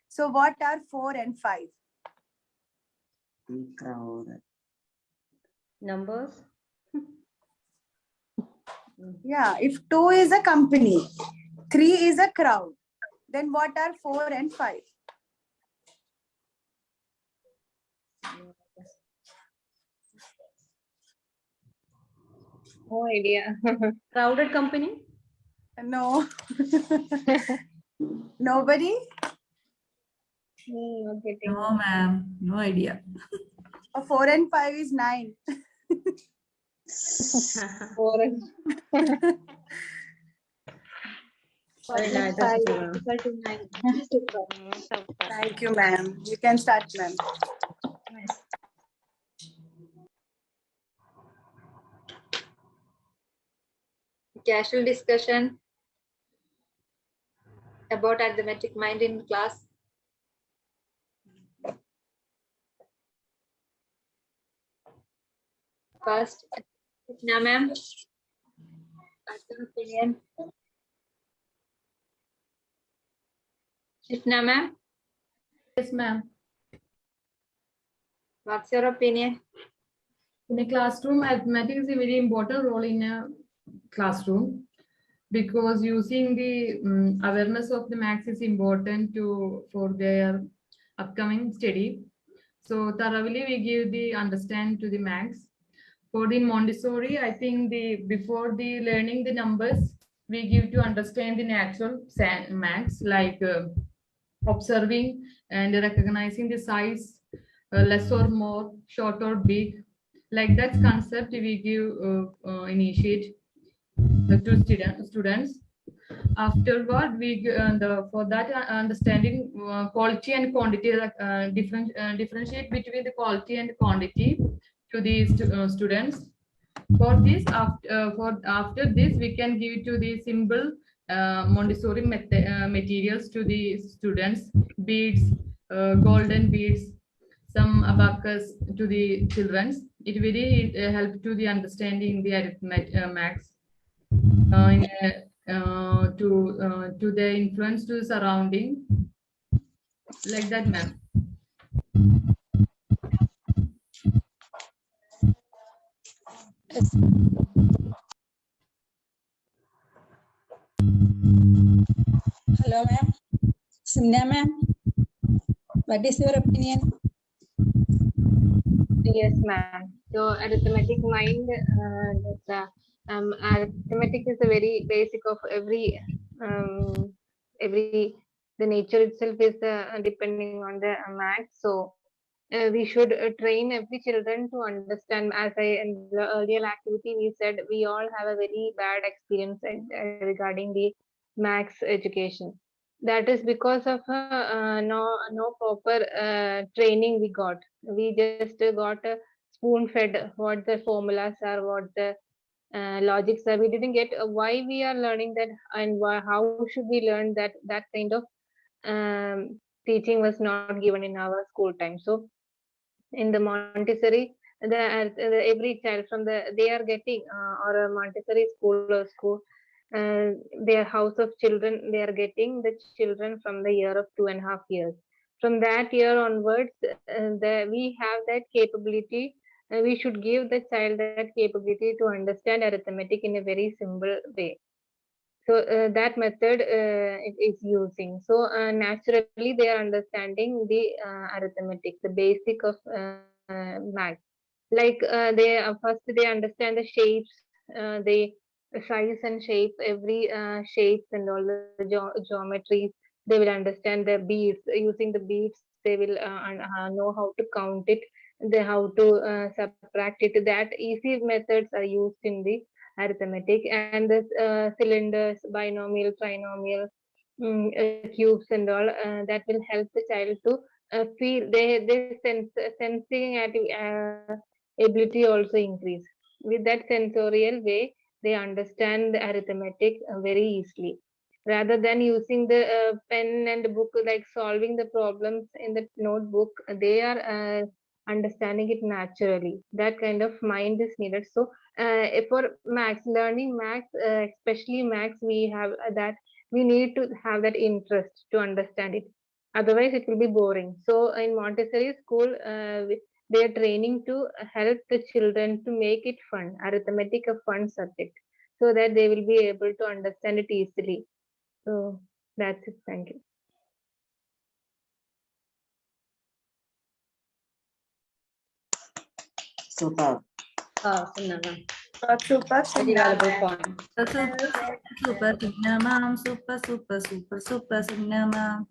so what are 4 and 5? Crowd. Numbers. Yeah, if 2 is a company, 3 is a crowd, then what are 4 and 5? No idea. Crowded company? No. Nobody? No, ma'am. No idea. 4 and 5 is 9. 4 and 5 equal to 9. Thank you, ma'am. You can start, ma'am. Casual discussion about arithmetic mind in class. First, Krishna ma'am. Opinion. Krishna ma'am. Yes, ma'am. What's your opinion? In a classroom, mathematics is a very important role in a classroom because using the awareness of the maths is important for their upcoming study. So thoroughly we give the understand to the maths. For the Montessori, I think before the learning the numbers, we give to understand the natural maths like observing and recognizing the size, less or more, short or big. Like that concept we give initiate to students. Afterward, for that understanding quality and quantity, differentiate between the quality and quantity to the students. For this, after this, we can give to the simple Montessori materials to the students, beads, golden beads, some abacus to the children. It really help to the understanding the arithmetic maths to the influence to the surrounding, like that, ma'am. Hello, ma'am. Simna, ma'am. What is your opinion? Yes, ma'am. So arithmetic mind, arithmetic is a very basic of every the nature itself is depending on the math. So we should train every children to understand. As in the earlier activity we said, we all have a very bad experience regarding the maths education. That is because of no proper training we got. We just got spoon fed what the formulas are, what the logics are. We didn't get why we are learning that and how should we learn that. That kind of teaching was not given in our school time. So in the Montessori, every child from they are getting or a Montessori school or school, their house of children, they are getting the children from the year of 2.5 years. From that year onwards, we have that capability. We should give the child that capability to understand arithmetic in a very simple way. So that method it is using. So naturally they are understanding the arithmetic, the basic of math. Like first they understand the shapes, the size and shape, every shapes and all the geometries. They will understand the beads. Using the beads, they will know how to count it, how to subtract it. That easy methods are used in the arithmetic, and the cylinders, binomial, trinomial, cubes and all that will help the child to feel they sensing ability also increase. With that sensorial way, they understand the arithmetic very easily, rather than using the pen and book, like solving the problems in the notebook. They are understanding it naturally. That kind of mind is needed. So for maths, learning maths, especially maths, we have that we need to have that interest to understand it. Otherwise, it will be boring. So in Montessori school, they are training to help the children to make it fun, arithmetic a fun subject, so that they will be able to understand it easily. So that's it. Thank you. Super. Super, Very valuable point. Super, ma'am. Super, ma'am.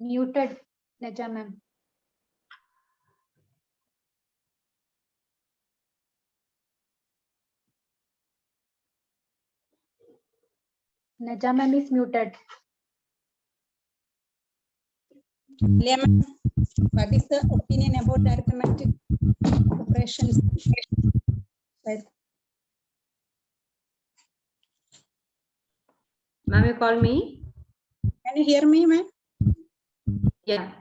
Muted, Naja ma'am. Naja ma'am is muted. Lemon, what is the opinion about arithmetic operations? Ma'am, you call me? Can you hear me, ma'am? Yeah.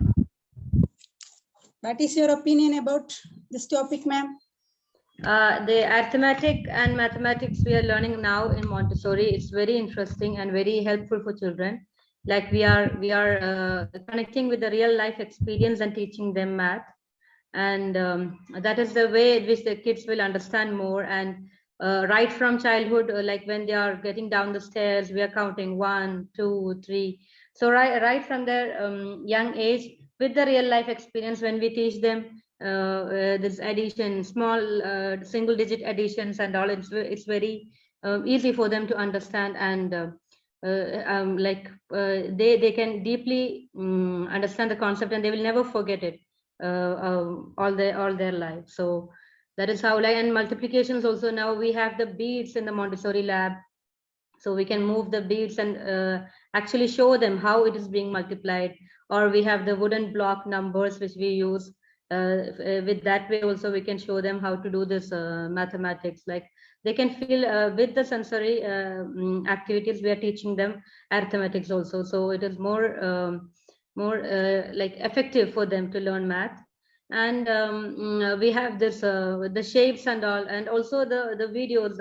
What is your opinion about this topic, ma'am? The arithmetic and mathematics we are learning now in Montessori, it's very interesting and very helpful for children. like we are connecting with the real life experience and teaching them math. And that is the way in which the kids will understand more. And right from childhood, like when they are getting down the stairs, we are counting 1, 2, 3. So right from their young age, with the real life experience, when we teach them this addition, small single digit additions and all, it's very easy for them to understand. And they can deeply understand the concept, and they will never forget it all their life. So that is how, like, and multiplications also, now we have the beads in the Montessori lab, so we can move the beads and actually show them how it is being multiplied. Or we have the wooden block numbers which we use. With that way also we can show them how to do this mathematics. Like they can feel with the sensory activities we are teaching them arithmetics also. So it is more like effective for them to learn math. And we have this the shapes and all, and also the videos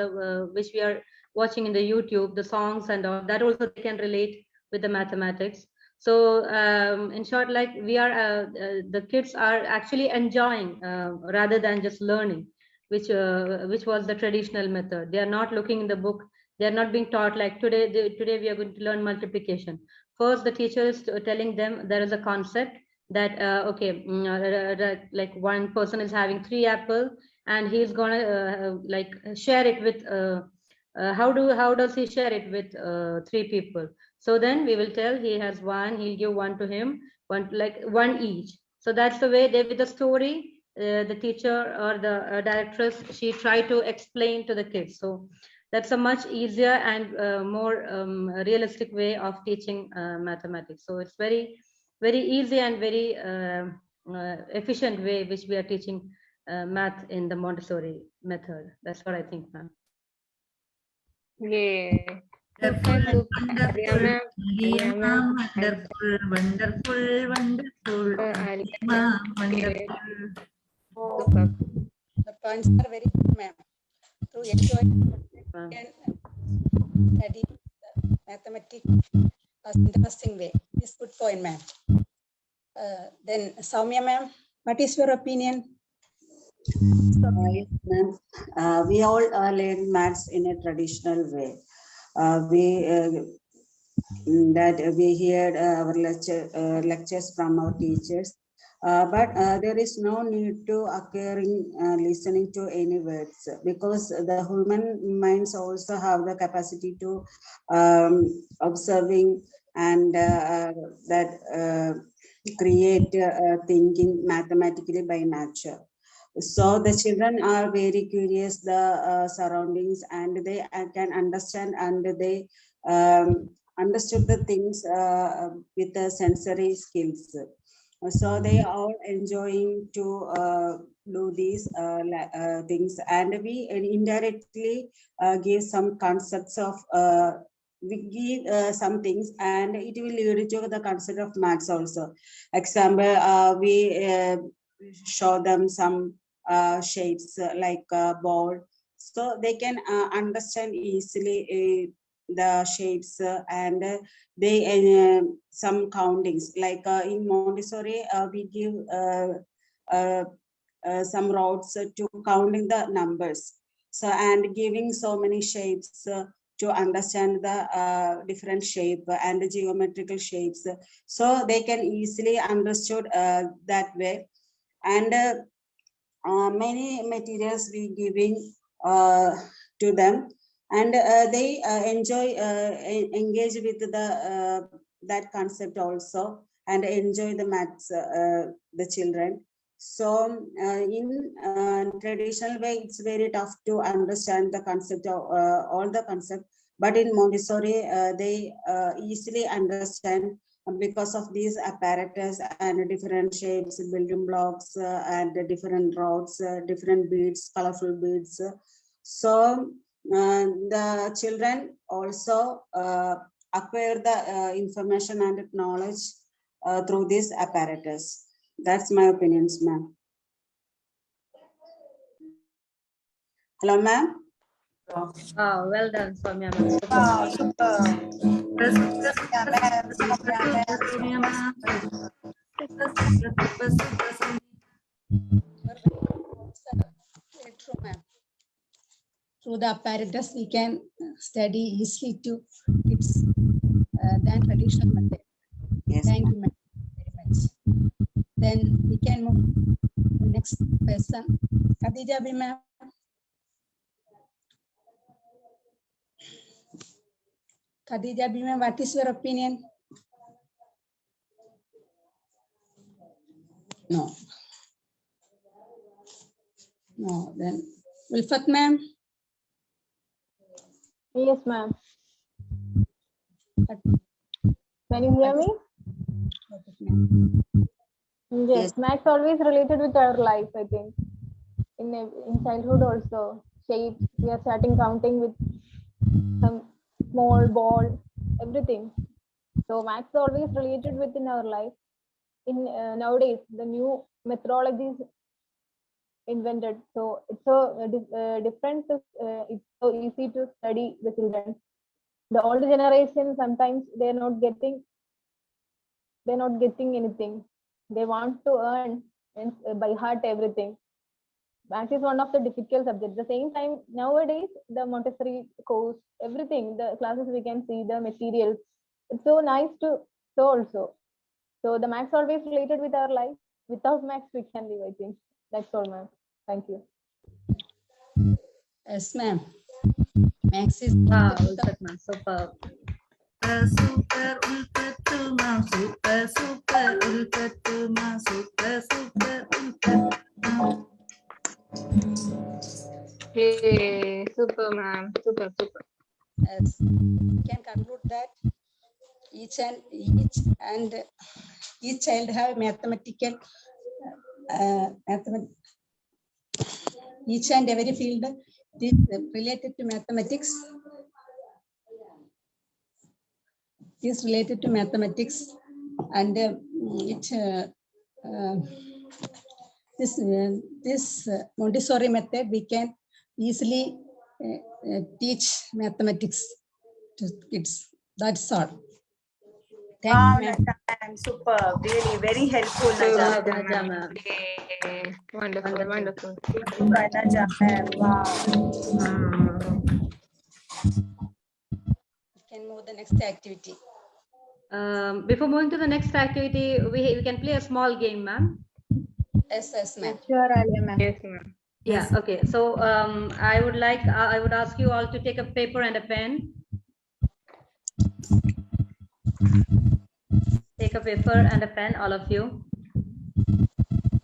which we are watching in the YouTube, the songs and all, that also they can relate with the mathematics. So in short, like we are the kids are actually enjoying rather than just learning, which was the traditional method. They are not looking in the book, they are not being taught like today we are going to learn multiplication. First the teacher is telling them there is a concept that okay, like one person is having 3 apples and he's gonna like share it with how does he share it with 3 people. So then we will tell he has 1, he'll give 1 to him, 1 each. So that's the way they, with the story, the teacher or the directress, she tried to explain to the kids. So that's a much easier and more realistic way of teaching mathematics. So it's very easy and very efficient way which we are teaching math in the Montessori method. That's what I think, ma'am. Yay. Wonderful, Yeah, ma'am. wonderful, wonderful, wonderful, wonderful. Super. The points are very good, ma'am. Through enjoying study mathematics as interesting way. It's good point, ma'am. Then Soumya, ma'am, what is your opinion? Yes, ma'am. We all learn maths in a traditional way. We heard our lectures from our teachers, but there is no need to occurring listening to any words, because the human minds also have the capacity to observing and create thinking mathematically by nature. So the children are very curious the surroundings, and they can understand, and they understood the things with the sensory skills. So they are all enjoying to do these things, and we indirectly give some concepts of we give some things, and it will lead to the concept of maths also. Example, we show them some shapes like a ball, so they can understand easily the shapes, and they some countings like in Montessori we give some rods to counting the numbers, so and giving so many shapes to understand the different shape and the geometrical shapes, so they can easily understood that way. And many materials we giving to them, and they enjoy engage with the that concept also, and enjoy the maths, the children. So in traditional way it's very tough to understand the concept of all the concept, but in Montessori they easily understand because of these apparatus and different shapes, building blocks, and different rods, different beads, colorful beads. So the children also acquire the information and knowledge through this apparatus. That's my opinions, ma'am. Hello, ma'am. Oh, well done, Soumya, ma'am. Wow, super. True, ma'am. Through the apparatus, we can study easily to kids than traditional method. Yes, Thank you, ma'am, very much. Then we can move to the next person. Khadija, ma'am. Khadija, ma'am, what is your opinion? No. No, then Ulfat, ma'am. Yes, ma'am. Can you hear me? Yes, maths always related with our life, I think. In childhood also, shapes, we are starting counting with some small ball, everything. So maths always related within our life. In nowadays, the new methodologies invented, so it's so different. It's so easy to study the children. The older generation, sometimes they're not getting anything. They want to earn by heart everything. Math is one of the difficult subjects. At the same time, nowadays, the Montessori course, everything, the classes we can see, the materials, it's so nice to so also. So the maths always related with our life. Without maths, we can live, I think. That's all, ma'am. Thank you. Yes, ma'am. Maths is Wow, ma'am. Super. Super, ulpattu, ma'am. Super, super, ulpattu, ma'am. Super, super, ulpattu, ma'am. Hey, super, ma'am. Super. Yes. We can conclude that each child have mathematical each and every field is related to mathematics. Is related to mathematics, and this Montessori method we can easily teach mathematics to kids. That's all. Thank you, ma'am. Naja, super, really very helpful, Naja. Naja, ma'am. Wonderful. Super, Naja, ma'am. Wow. We can move the next activity. Before moving to the next activity, we can play a small game, ma'am. Yes, ma'am. Sure, ma'am. Yes, ma'am. Yeah. Okay. So I would ask you all to take a paper and a pen. Take a paper and a pen, all of you.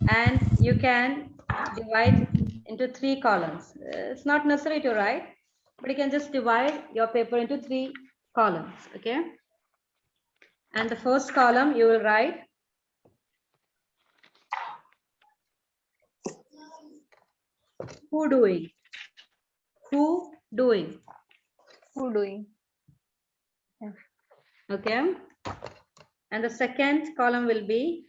And you can divide into 3 columns. It's not necessary to write, but you can just divide your paper into 3 columns. Okay. And the first column you will write who doing. Yeah. Okay. And the second column will be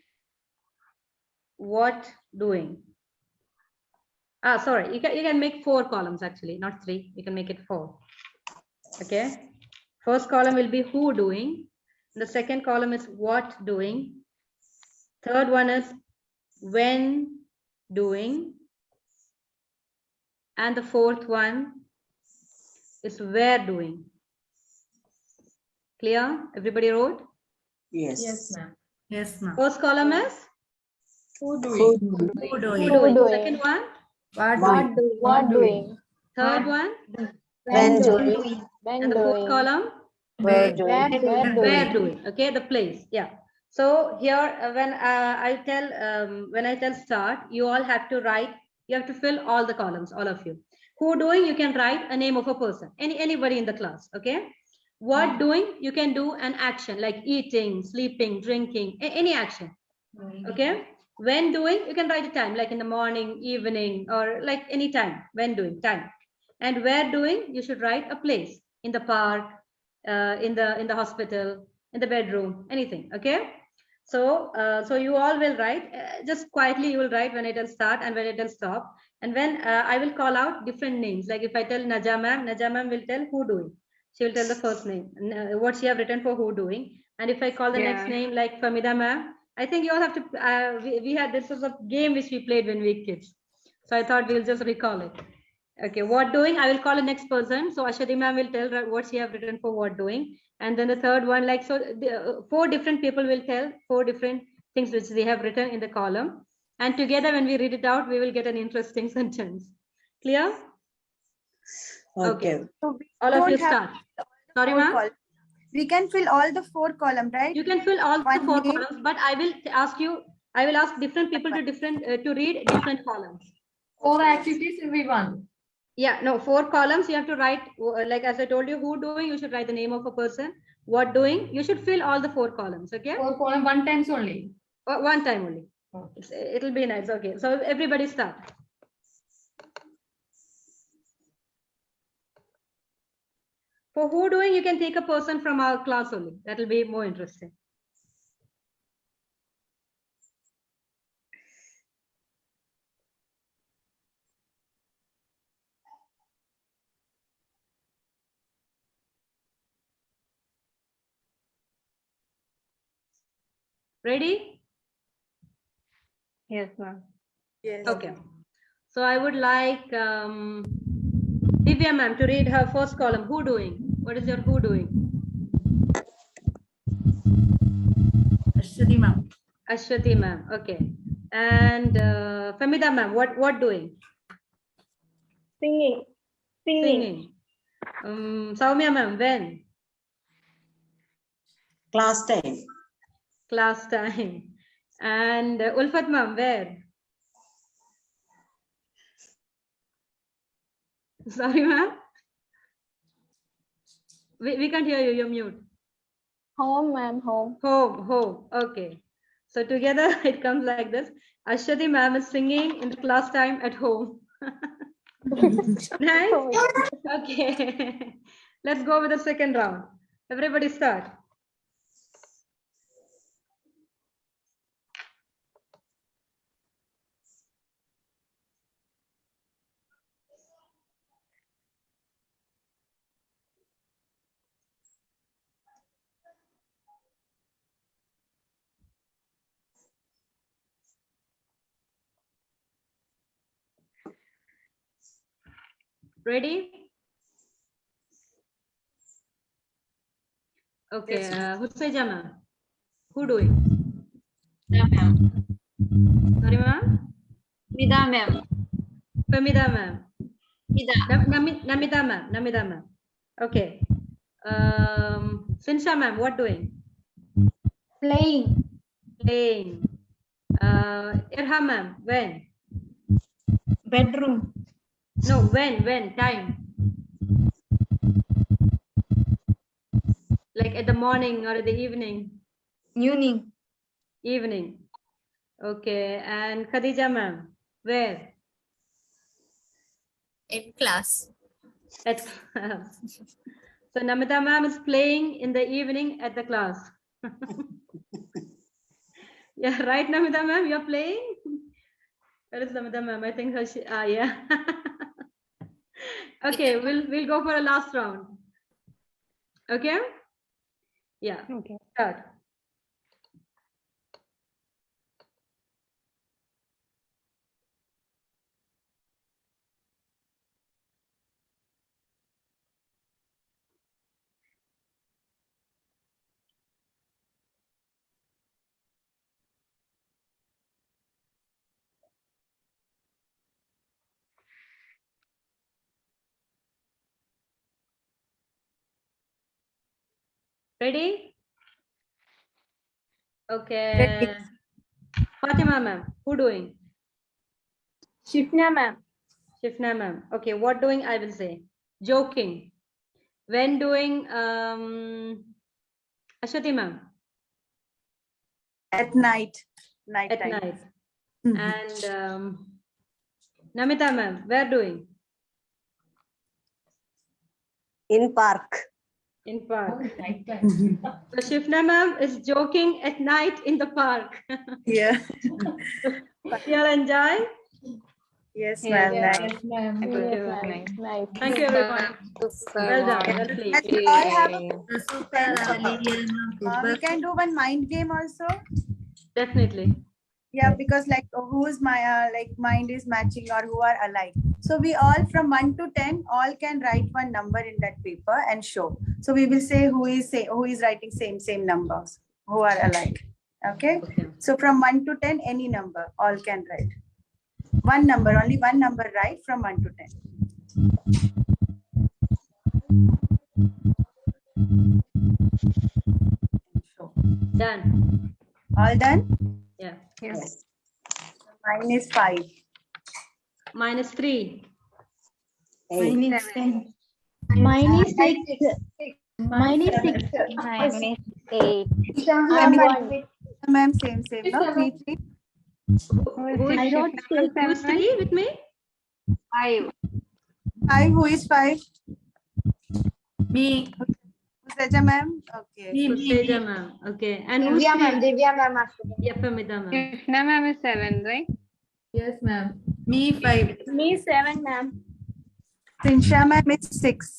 what doing. Sorry, you can make 4 columns actually, not 3. You can make it 4. Okay. First column will be who doing. The second column is what doing. Third one is when doing. And the fourth one is where doing. Clear? Everybody wrote? Yes. Yes, ma'am. Yes, ma'am. First column is Who doing? Who doing? Second one? What doing? Third one? When doing. And the fourth column? Where doing. Where doing. Okay, the place. Yeah. So here when I tell start, you all have to write. You have to fill all the columns, all of you. Who doing? You can write a name of a person, anybody in the class. Okay. What doing? You can do an action like eating, sleeping, drinking, any action. Okay. When doing, you can write a time like in the morning, evening, or like any time. When doing, time. And where doing, you should write a place in the park, in the hospital, in the bedroom, anything. Okay. So you all will write, just quietly you will write when it will start and when it will stop. And when I will call out different names, like if I tell Naja ma'am will tell who doing. She will tell the first name, what she have written for who doing. And if I call the next name like Famida ma'am, I think you all have to, we had, this was a game which we played when we were kids. So I thought we'll just recall it. Okay, what doing? I will call the next person. So Ashwati ma'am will tell what she have written for what doing. And then the third one, like, so the, 4 different people will tell 4 different things which they have written in the column. And together when we read it out, we will get an interesting sentence. Clear? Okay. So all of you start. Sorry, ma'am. We can fill all the 4 columns, right? You can fill all the 4 columns, but I will ask you, I will ask different people to read different columns. 4 activities we want. Yeah, no, 4 columns. You have to write, like as I told you, who doing, you should write the name of a person. What doing, you should fill all the 4 columns. Okay. 4 columns, 1 times only. 1 time only. It'll be nice. Okay, so everybody start. For who doing, you can take a person from our class only. That will be more interesting. Ready? Yes, ma'am. Yes. Okay. So I would like Divya ma'am to read her first column. Who doing? What is your who doing? Ashwati ma'am. Ashwati ma'am. Okay. And Famida ma'am, what doing? Singing. Singing. Soumya ma'am, when? Class time. Class time. And Ulfat ma'am, where? Sorry ma'am. We can't hear you, you're mute. Home, ma'am, home. Home. Okay. So together it comes like this. Ashwati ma'am is singing in the class time at home. Nice. Okay. Let's go with the second round. Everybody start. Ready? Okay, Husseja ma'am. Who doing? Ma'am. Sorry ma'am? Mida ma'am. Famida ma'am. Mida. Namita ma'am. Okay. Sinsha ma'am, what doing? Playing. Irham ma'am, when? Bedroom. No, when, time? Like at the morning or at the evening? Evening. Okay, and Khadija ma'am, where? In class. At So Namita ma'am is playing in the evening at the class. Yeah, right, Namita ma'am, you're playing? Where is Namita ma'am? I think yeah. Okay, we'll go for a last round. Okay? Yeah. Okay. Start. Ready? Okay. Fatima ma'am, who doing? Shifna ma'am. Shifna ma'am. Okay, what doing I will say? Joking. When doing Ashwati ma'am? At night. At night. And Namita ma'am, where doing? In park. In park. So Shifna ma'am is joking at night in the park. Yeah. You'll enjoy. Yes, Yes, ma'am. ma'am. Nice. Yes, ma'am. It was Yes, so ma'am. nice. Nice. Thank you, everyone. Well done. Well played. And we all have a Super, we can do one mind game also. Definitely. Yeah, because like whose my like mind is matching or who are alike. So we all from 1 to 10 all can write one number in that paper and show. So we will say who is writing same numbers who are alike. Okay. So from 1 to 10 any number all can write. One number, only one number write from 1 to 10. Done. All done? Yeah. Yes. Mine is 5. Mine is 3. Mine is 10. Mine is 6. Mine is 6. Mine is 8. I'm 1. Ma'am, same. No, 3. Who is, I wrote who's 3 with me? 5. 5. Who is 5? Me. Usaja ma'am. Okay. Suseja ma'am. Okay. And who's Divya 3? ma'am. Divya ma'am. Yapamida ma'am. Krishna ma'am is 7, right? Yes, ma'am. Me 5. Me 7, ma'am. Sinsha ma'am is 6.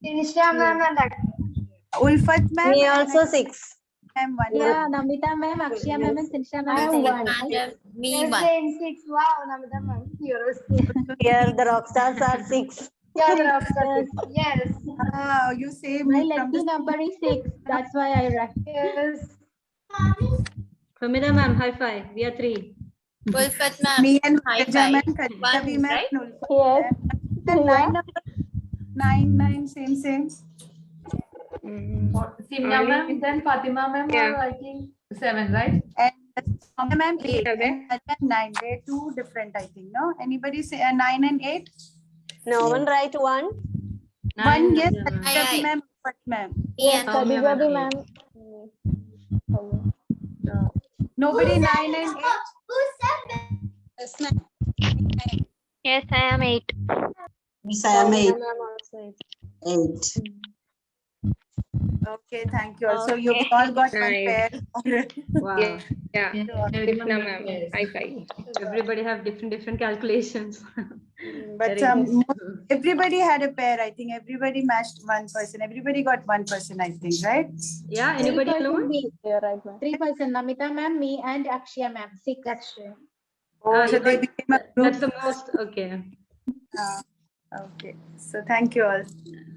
Sinsha ma'am and Ulfat ma'am. Me also 6. I'm 1. Yeah, Namita ma'am, Akshaya ma'am, and Sinsha ma'am. I am 1. Me Yes, 1. same 6. Wow, Namita ma'am. Heroes. Here the rock stars are 6. Yeah, the rock stars. Yes. Oh, you say My me from lucky the number is 6. That's why I write. Yes. Pramida ma'am, high five. We are 3. Ulfat ma'am. me and High Usaja five. ma'am, Kavi 1, ma'am, right? and Ulfat Yes. ma'am. And 9, same. Simya ma'am, then Fatima ma'am are writing 7, right? And Soumya ma'am 8 Okay. and Usaja 9. They're two different, I think. No, anybody say 9 and 8? No one write 1. 1, yes, Nine, Kavi ma'am, Ulfat ma'am. Yes, Soumya Kadibodi ma'am, ma'am. Nobody 9 and 8? Yes, ma'am. Yes, I am 8. Yes, I am 8. Ma'am also 8. Okay, thank you. Also, you all got one pair. Wow. Yeah. Krishna ma'am. High 5. Everybody have different calculations. But Very good. everybody had a pair. I think everybody matched one person. Everybody got one person, I think, right? Yeah, anybody alone? You're right, ma'am. 3 person, Namita ma'am, me and Akshaya ma'am. 6. Akshaya. Oh, so you they got- became a group. That's the most, okay. Okay, so thank you all.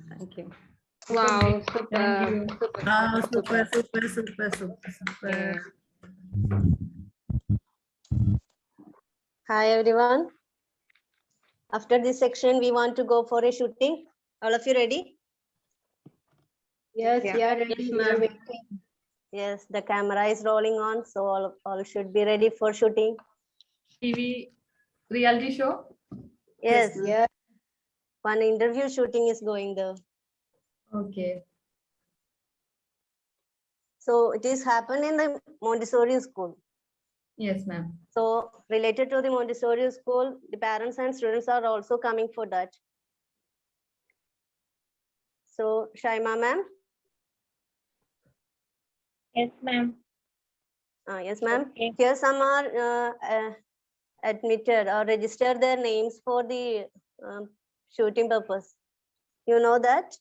Thank you. Wow. Super. Thank you. Super. Hi everyone. After this section, we want to go for a shooting. All of you ready? Yes, Yeah. we are ready. Yes, We are ma'am. waiting. Yes, the camera is rolling on, so all should be ready for shooting. TV reality show? Yes, Yes. one interview shooting is going there. Okay. So it is happened in the Montessori school. Yes, ma'am. So related to the Montessori school, the parents and students are also coming for that. So Shaima ma'am. Yes, ma'am. Yes, ma'am. Okay. Here some are admitted or register their names for the shooting purpose. You know that?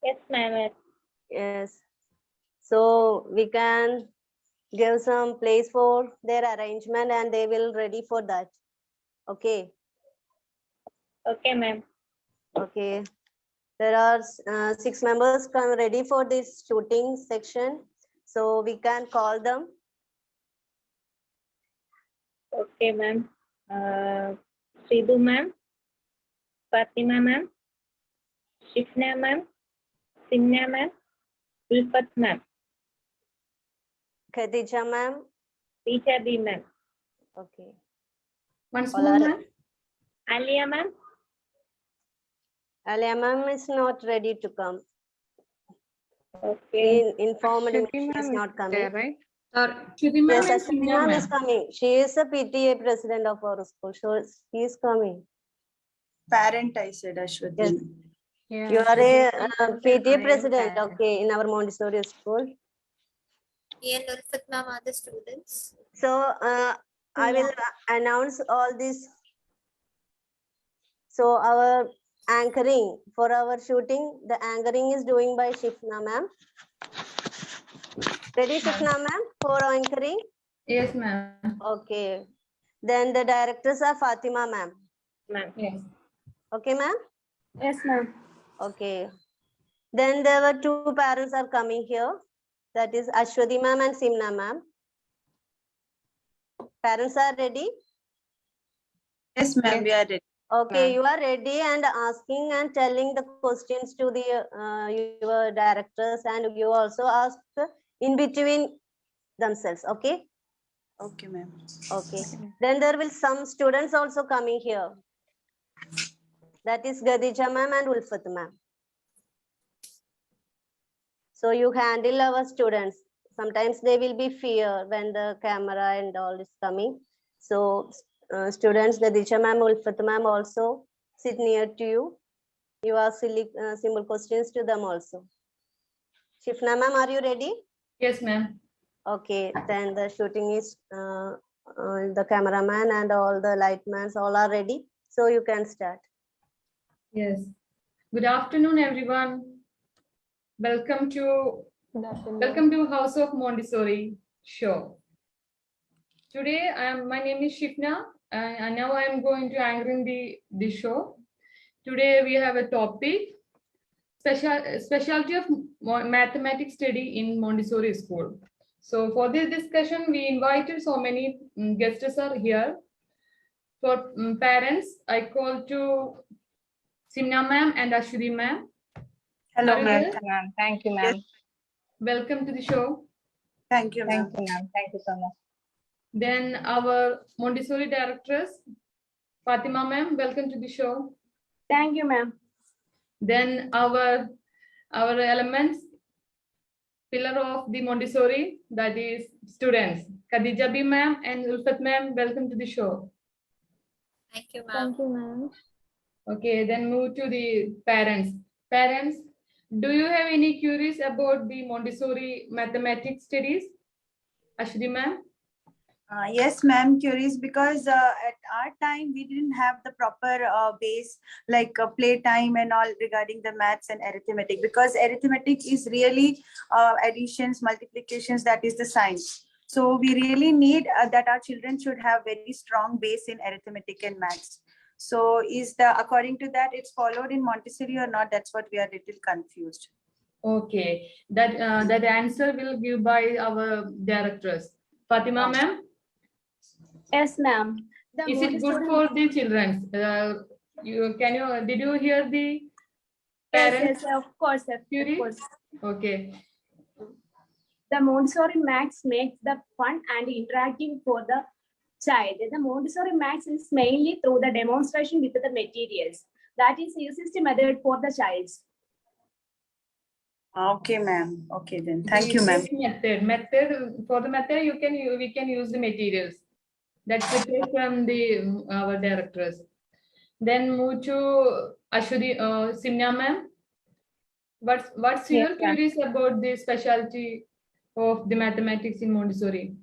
Yes, ma'am. Yes. So we can give some place for their arrangement and they will ready for that. Okay. Okay, ma'am. Okay. There are 6 members come ready for this shooting section. So we can call them. Okay, ma'am. Sidhu ma'am, Fatima ma'am, Shifna ma'am, Simya ma'am, Ulfat ma'am, Khadija ma'am. Teacher B ma'am, Okay. Once All more, are- ma'am. Alia ma'am. Alia ma'am is not ready to come. Okay. Informed Shruti she is ma'am not is coming. there, right? Sorry. Yes, Ashwini ma'am is coming. She is a PTA president of our school. So she is coming. Parent, I said, Ashwati. Yes. Yeah. You are a PTA I am president, parent. okay, in our Montessori school. Me and Ulfat ma'am are the students. So I will announce all this. So our anchoring for our shooting, the anchoring is doing by Shifna ma'am. Ready, Shifna ma'am, for anchoring? Yes, ma'am. Okay. Then the directors are Fatima ma'am. Yes. Okay, ma'am? Yes, ma'am. Okay. Then there were two parents are coming here. That is Ashwati ma'am and Simna ma'am. Parents are ready? Yes, ma'am, we are ready. Okay, you are ready and asking and telling the questions to the your directors, and you also ask in between themselves. Okay. Okay, ma'am. Okay. Then there will some students also coming here. That is Gadija ma'am and Ulfat ma'am. So you handle our students. Sometimes they will be fear when the camera and all is coming. So students, Gadija ma'am, Ulfat ma'am also sit near to you. You ask simple questions to them also. Shifna ma'am, are you ready? Yes, ma'am. Okay, then the shooting is the cameraman and all the lightmans all are ready. So you can start. Yes. Good afternoon, everyone. Welcome to House of Montessori show. Today, my name is Shifna, and now I am going to anchoring the show. Today we have a topic: specialty of mathematics study in Montessori school. So for this discussion, we invited so many guests are here. For parents, I call to Simna ma'am and Ashwati ma'am. Hello, ma'am. Thank you, ma'am. Welcome to the show. Thank you, ma'am. Thank you, ma'am. Thank you so much. Then our Montessori directress, Fatima ma'am, welcome to the show. Thank you, ma'am. Then our elements, pillar of the Montessori, that is students, Khadija B ma'am and Ulfat ma'am, welcome to the show. Thank you, ma'am. Thank you, ma'am. Okay, then move to the parents. Parents, do you have any queries about the Montessori mathematics studies? Ashwati ma'am? Yes, ma'am, curious because at our time we didn't have the proper base like play time and all regarding the maths and arithmetic, because arithmetic is really additions, multiplications, that is the science. So we really need that our children should have very strong base in arithmetic and maths. So is according to that it's followed in Montessori or not? That's what we are little confused. Okay, that answer will give by our directors. Fatima ma'am? Yes, ma'am. Is it good for the children? Did you hear the parents? Yes, of course. Query? Okay. The Montessori Max makes the fun and interactive for the child. The Montessori Max is mainly through the demonstration with the materials. That is easiest method for the child. Okay, ma'am. Okay, then. Thank you, ma'am. For the method, we can use the materials. That's the case from our directors. Then move to Ashwati, Simna ma'am. What's your queries about the specialty of the mathematics in Montessori?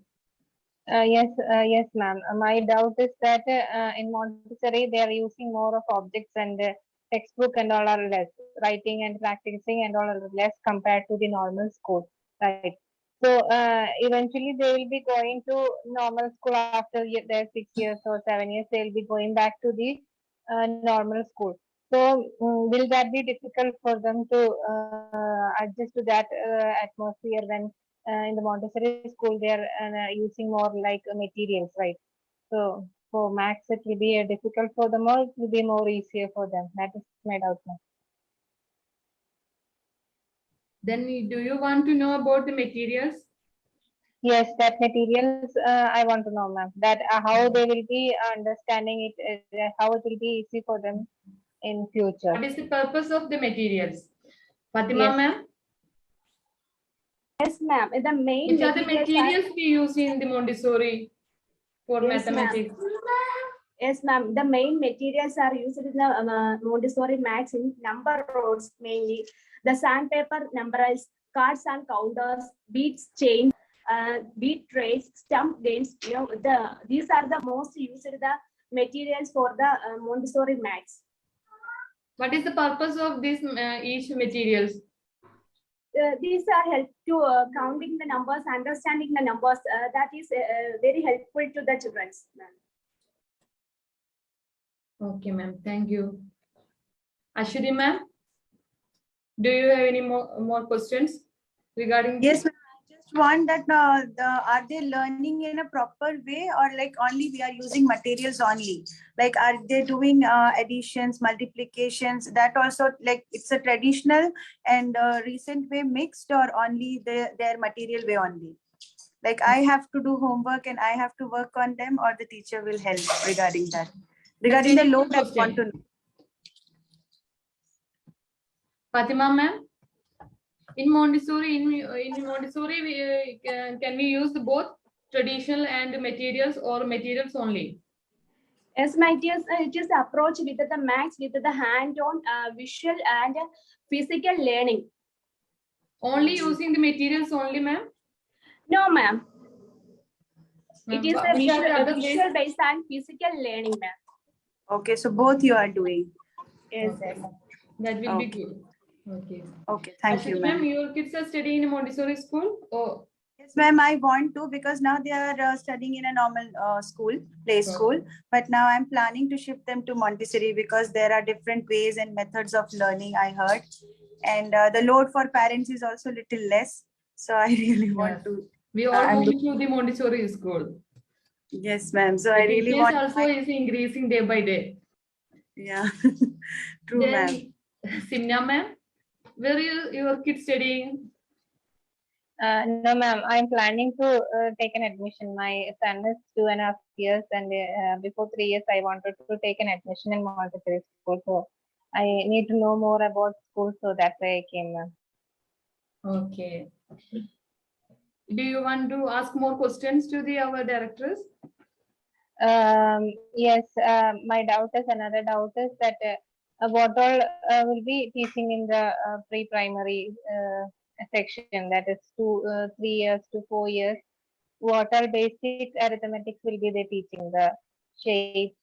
Yes, ma'am. My doubt is that in Montessori they are using more of objects and textbook and all are less. Writing and practicing and all are less compared to the normal school, right? So eventually they will be going to normal school after their 6 years or 7 years. They will be going back to the normal school. So will that be difficult for them to adjust to that atmosphere when in the Montessori school they are using more like materials, right? So for maths it will be difficult for them, or it will be more easier for them. That is my doubt now. Then do you want to know about the materials? Yes, that materials I want to know, ma'am. That how they will be understanding it, how it will be easy for them in future. What is the purpose of the materials? Fatima ma'am? Yes, ma'am. The main Which are the materials we use in the Montessori for mathematics? Yes, ma'am. The main materials are used in the Montessori Max in number rows mainly. The sandpaper, numbers, cards and counters, beads, chains, beat trays, stump games. These are the most used the materials for the Montessori maths. What is the purpose of these each materials? These are help to counting the numbers, understanding the numbers. That is very helpful to the children. Okay, ma'am. Thank you. Ashwini, ma'am, do you have any more questions regarding? Yes, ma'am. I just want that are they learning in a proper way, or like only we are using materials only? Like, are they doing additions, multiplications? That also, like, it's a traditional and recent way mixed, or only their material way only? Like, I have to do homework and I have to work on them, or the teacher will help regarding that. Regarding the load, I want to know. Fatima, ma'am, in Montessori, can we use both traditional and materials, or materials only? Yes, my dears, it is approach with the maths, with the hand-on, visual and physical learning. Only using the materials only, ma'am? No, ma'am. It is a Which are the other visual ways? based and physical learning, ma'am. Okay, so both you are doing. Yes, Okay. yes. That will be Okay. good. Okay. Okay, thank you, ma'am. Your kids are studying in a Montessori school? Oh. Yes, ma'am, I want to, because now they are studying in a normal school, play school. But now I'm planning to shift them to Montessori because there are different ways and methods of learning, I heard. And the load for parents is also little less. So I really want to. We all I'm going to the Montessori school. Yes, ma'am. So The I really teachers want. also is increasing day by day. Yeah, true, ma'am. Simna, ma'am, where are your kids studying? No, ma'am. I'm planning to take an admission. My son is 2.5 years, and before 3 years, I wanted to take an admission in Montessori school. So I need to know more about school, so that's why I came, ma'am. Okay. Do you want to ask more questions to our directors? Yes. My doubt is another doubt is that what all will be teaching in the pre-primary section, that is 3 years to 4 years. What are basic arithmetics will be they teaching, the shapes,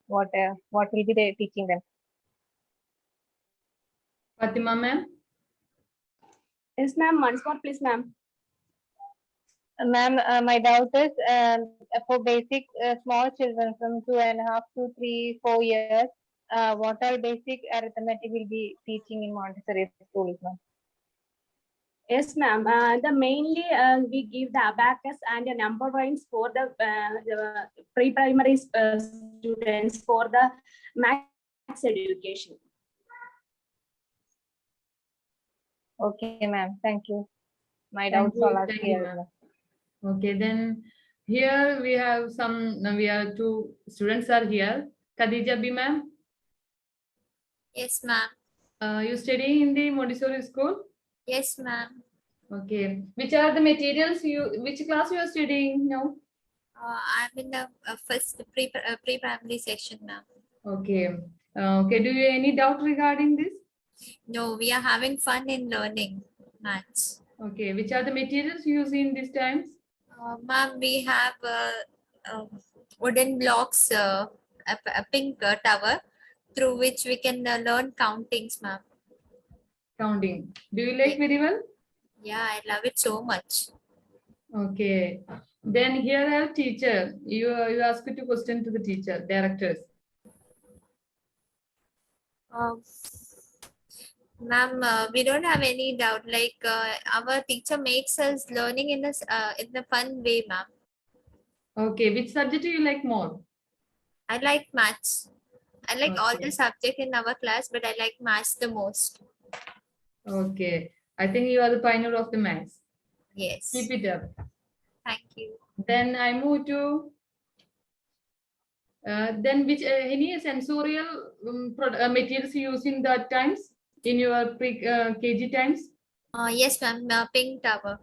what will be they teaching them? Fatima, ma'am. Yes, ma'am. Once more, please, ma'am. Ma'am, my doubt is for basic small children from 2.5 to 3, 4 years, what all basic arithmetic will be teaching in Montessori schools, ma'am? Yes, ma'am. The mainly we give the abacus and the number lines for the pre-primary students for the maths education. Okay, ma'am. Thank you. My Thank doubts you. all are Thank you, clear, ma'am. ma'am. Okay, then here we have we have 2 students are here. Khadija B, ma'am. Yes, ma'am. You studying in the Montessori school? Yes, ma'am. Okay. Which are the materials which class you are studying now? I'm in the first pre-primary section, ma'am. Okay. Okay. Do you have any doubt regarding this? No, we are having fun in learning maths. Okay. Which are the materials you use in these times? Ma'am, we have wooden blocks, a pink tower through which we can learn countings, ma'am. Counting. Do you like very well? Yeah, I love it so much. Okay. Then here I have teacher. You ask two questions to the teacher, directors. Ma'am, we don't have any doubt. Like our teacher makes us learning in a fun way, ma'am. Okay. Which subject do you like more? I like maths. I like all Okay. the subjects in our class, but I like maths the most. Okay. I think you are the pioneer of the maths. Yes. Keep it up. Thank you. Then I move to then which any sensorial materials you use in that times in your KG times? Yes, ma'am. Pink tower.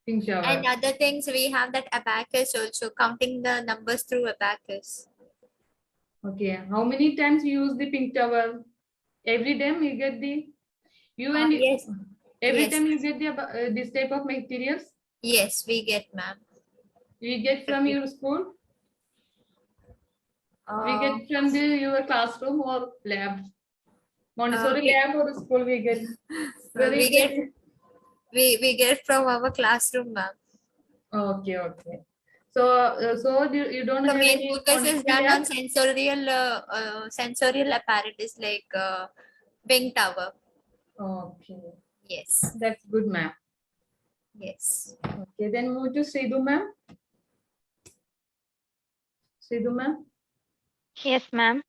Pink tower. And other things, we have that abacus also, counting the numbers through abacus. Okay. How many times you use the pink tower? Every day you get the Yes. Every Yes. time you get this type of materials? Yes, we get, ma'am. We get from your school? We Uh, get from your classroom or lab? Montessori we- lab or school we get? Where we is get it? we get from our classroom, ma'am. Okay, okay. So you don't The have main any focus is Montessori done lab? on sensorial apparatus like wing tower. Okay, Yes. that's good, ma'am. Yes. Okay, then move to Sidhu, ma'am. Sidhu, ma'am. Yes, ma'am.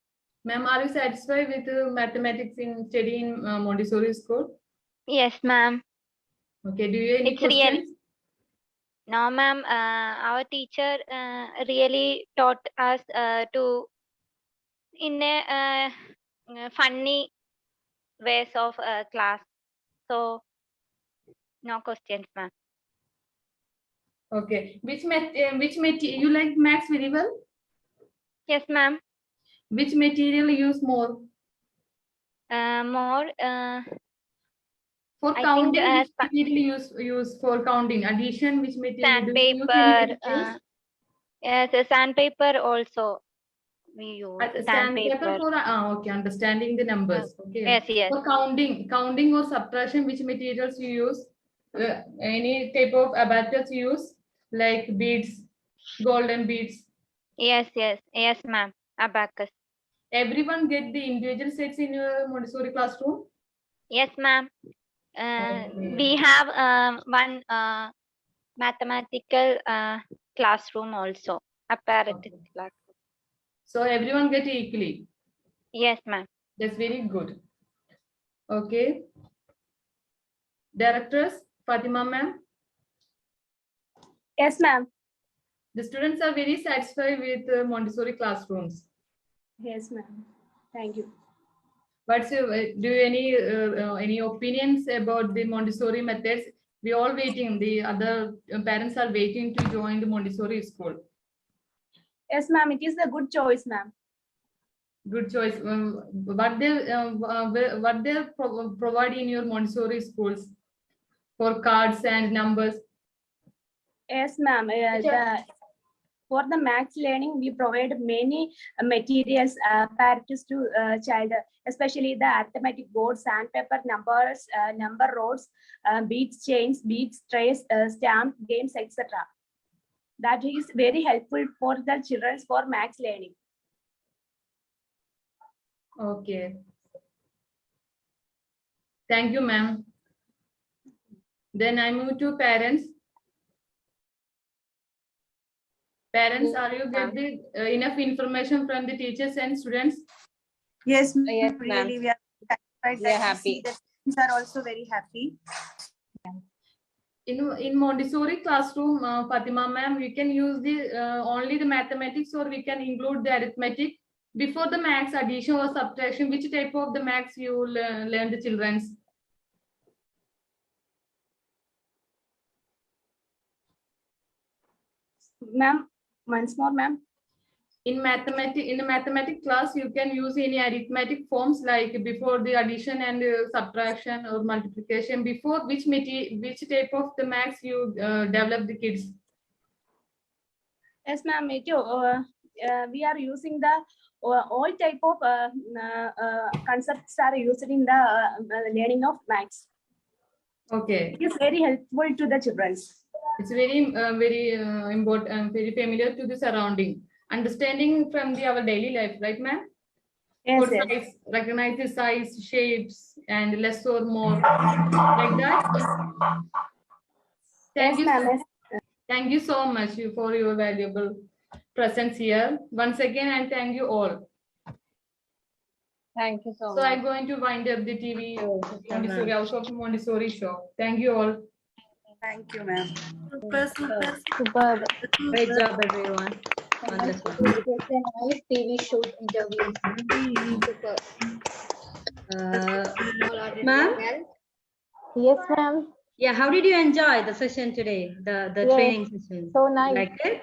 Ma'am, are you satisfied with mathematics in studying Montessori school? Yes, ma'am. Okay, do you have any It's really questions? no, ma'am. Our teacher really taught us to in a funny ways of class. So no questions, ma'am. Okay, which you like maths very well? Yes, ma'am. Which material you use more? More. For I counting, think which material use for counting? Addition, which material? Do you use any sandpaper. materials? Yes, sandpaper also we use Sandpaper sandpaper. for okay, understanding the numbers. Okay. Yes, yes. For counting or subtraction, which materials you use? Any type of abacus you use, like beads, golden beads. Yes, yes, yes, ma'am. Abacus. Everyone get the individual sets in your Montessori classroom? Yes, ma'am. We have one mathematical classroom also. Apparatus classroom. So everyone get equally. Yes, ma'am. That's very good. Okay. Directors, Fatima ma'am. Yes, ma'am. The students are very satisfied with Montessori classrooms. Yes, ma'am. Thank you. But do you any opinions about the Montessori methods? We all waiting. The other parents are waiting to join the Montessori school. Yes, ma'am. It is a good choice, ma'am. Good choice. What they provide in your Montessori schools for cards and numbers? Yes, ma'am. For the maths learning, we provide many materials, apparatus to child, especially the arithmetic board, sandpaper, numbers, number rods, beads, chains, beads, trays, stamp, games, etc. That is very helpful for the children for maths learning. Okay. Thank you, ma'am. Then I move to parents. Parents, are you get the enough information from the teachers and students? Yes, Yes, ma'am. really, we are satisfied. We are that happy. The students are also very happy. In Montessori classroom, Fatima ma'am, we can use the only the mathematics, or we can include the arithmetic before the maths, addition or subtraction. Which type of the maths you learn the children's? Ma'am, once more, ma'am. In the mathematics class, you can use any arithmetic forms like before the addition and subtraction or multiplication. Before which type of the maths you develop the kids? Yes, ma'am. We are using the all type of concepts are used in the learning of maths. Okay. It is very helpful to the children. It's very important, very familiar to the surrounding. Understanding from our daily life, right, ma'am? Yes, For yes. size, recognize the size, shapes, and less or more, like that. Thank you. Thank you so much for your valuable presence here. Once again, and thank you all. Thank you so So much. I'm going to wind up the TV Montessori, House of Montessori show. Thank you all. Thank you, ma'am. Superb. Great job, everyone. Wonderful. It was a nice TV shoot interview. Super. Ma'am? Yes, ma'am. Yeah, how did you enjoy the session today? The Yes, training session? so nice. Like it?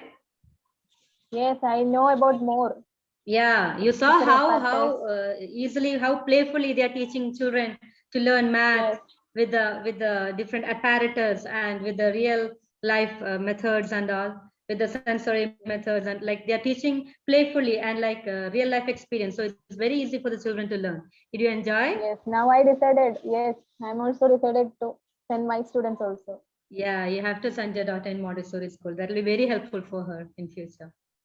Yes, I know about more. Yeah, you saw Different how easily, how playfully they are teaching children to learn math, with the different apparatus and with the real life methods and all, with the sensory methods, and like they are teaching playfully and like real life experience. So it's very easy for the children to learn. Did you enjoy? Yes, now I decided. Yes, I'm also decided to send my students also. Yeah, you have to send your daughter in Montessori school. That will be very helpful for her in future.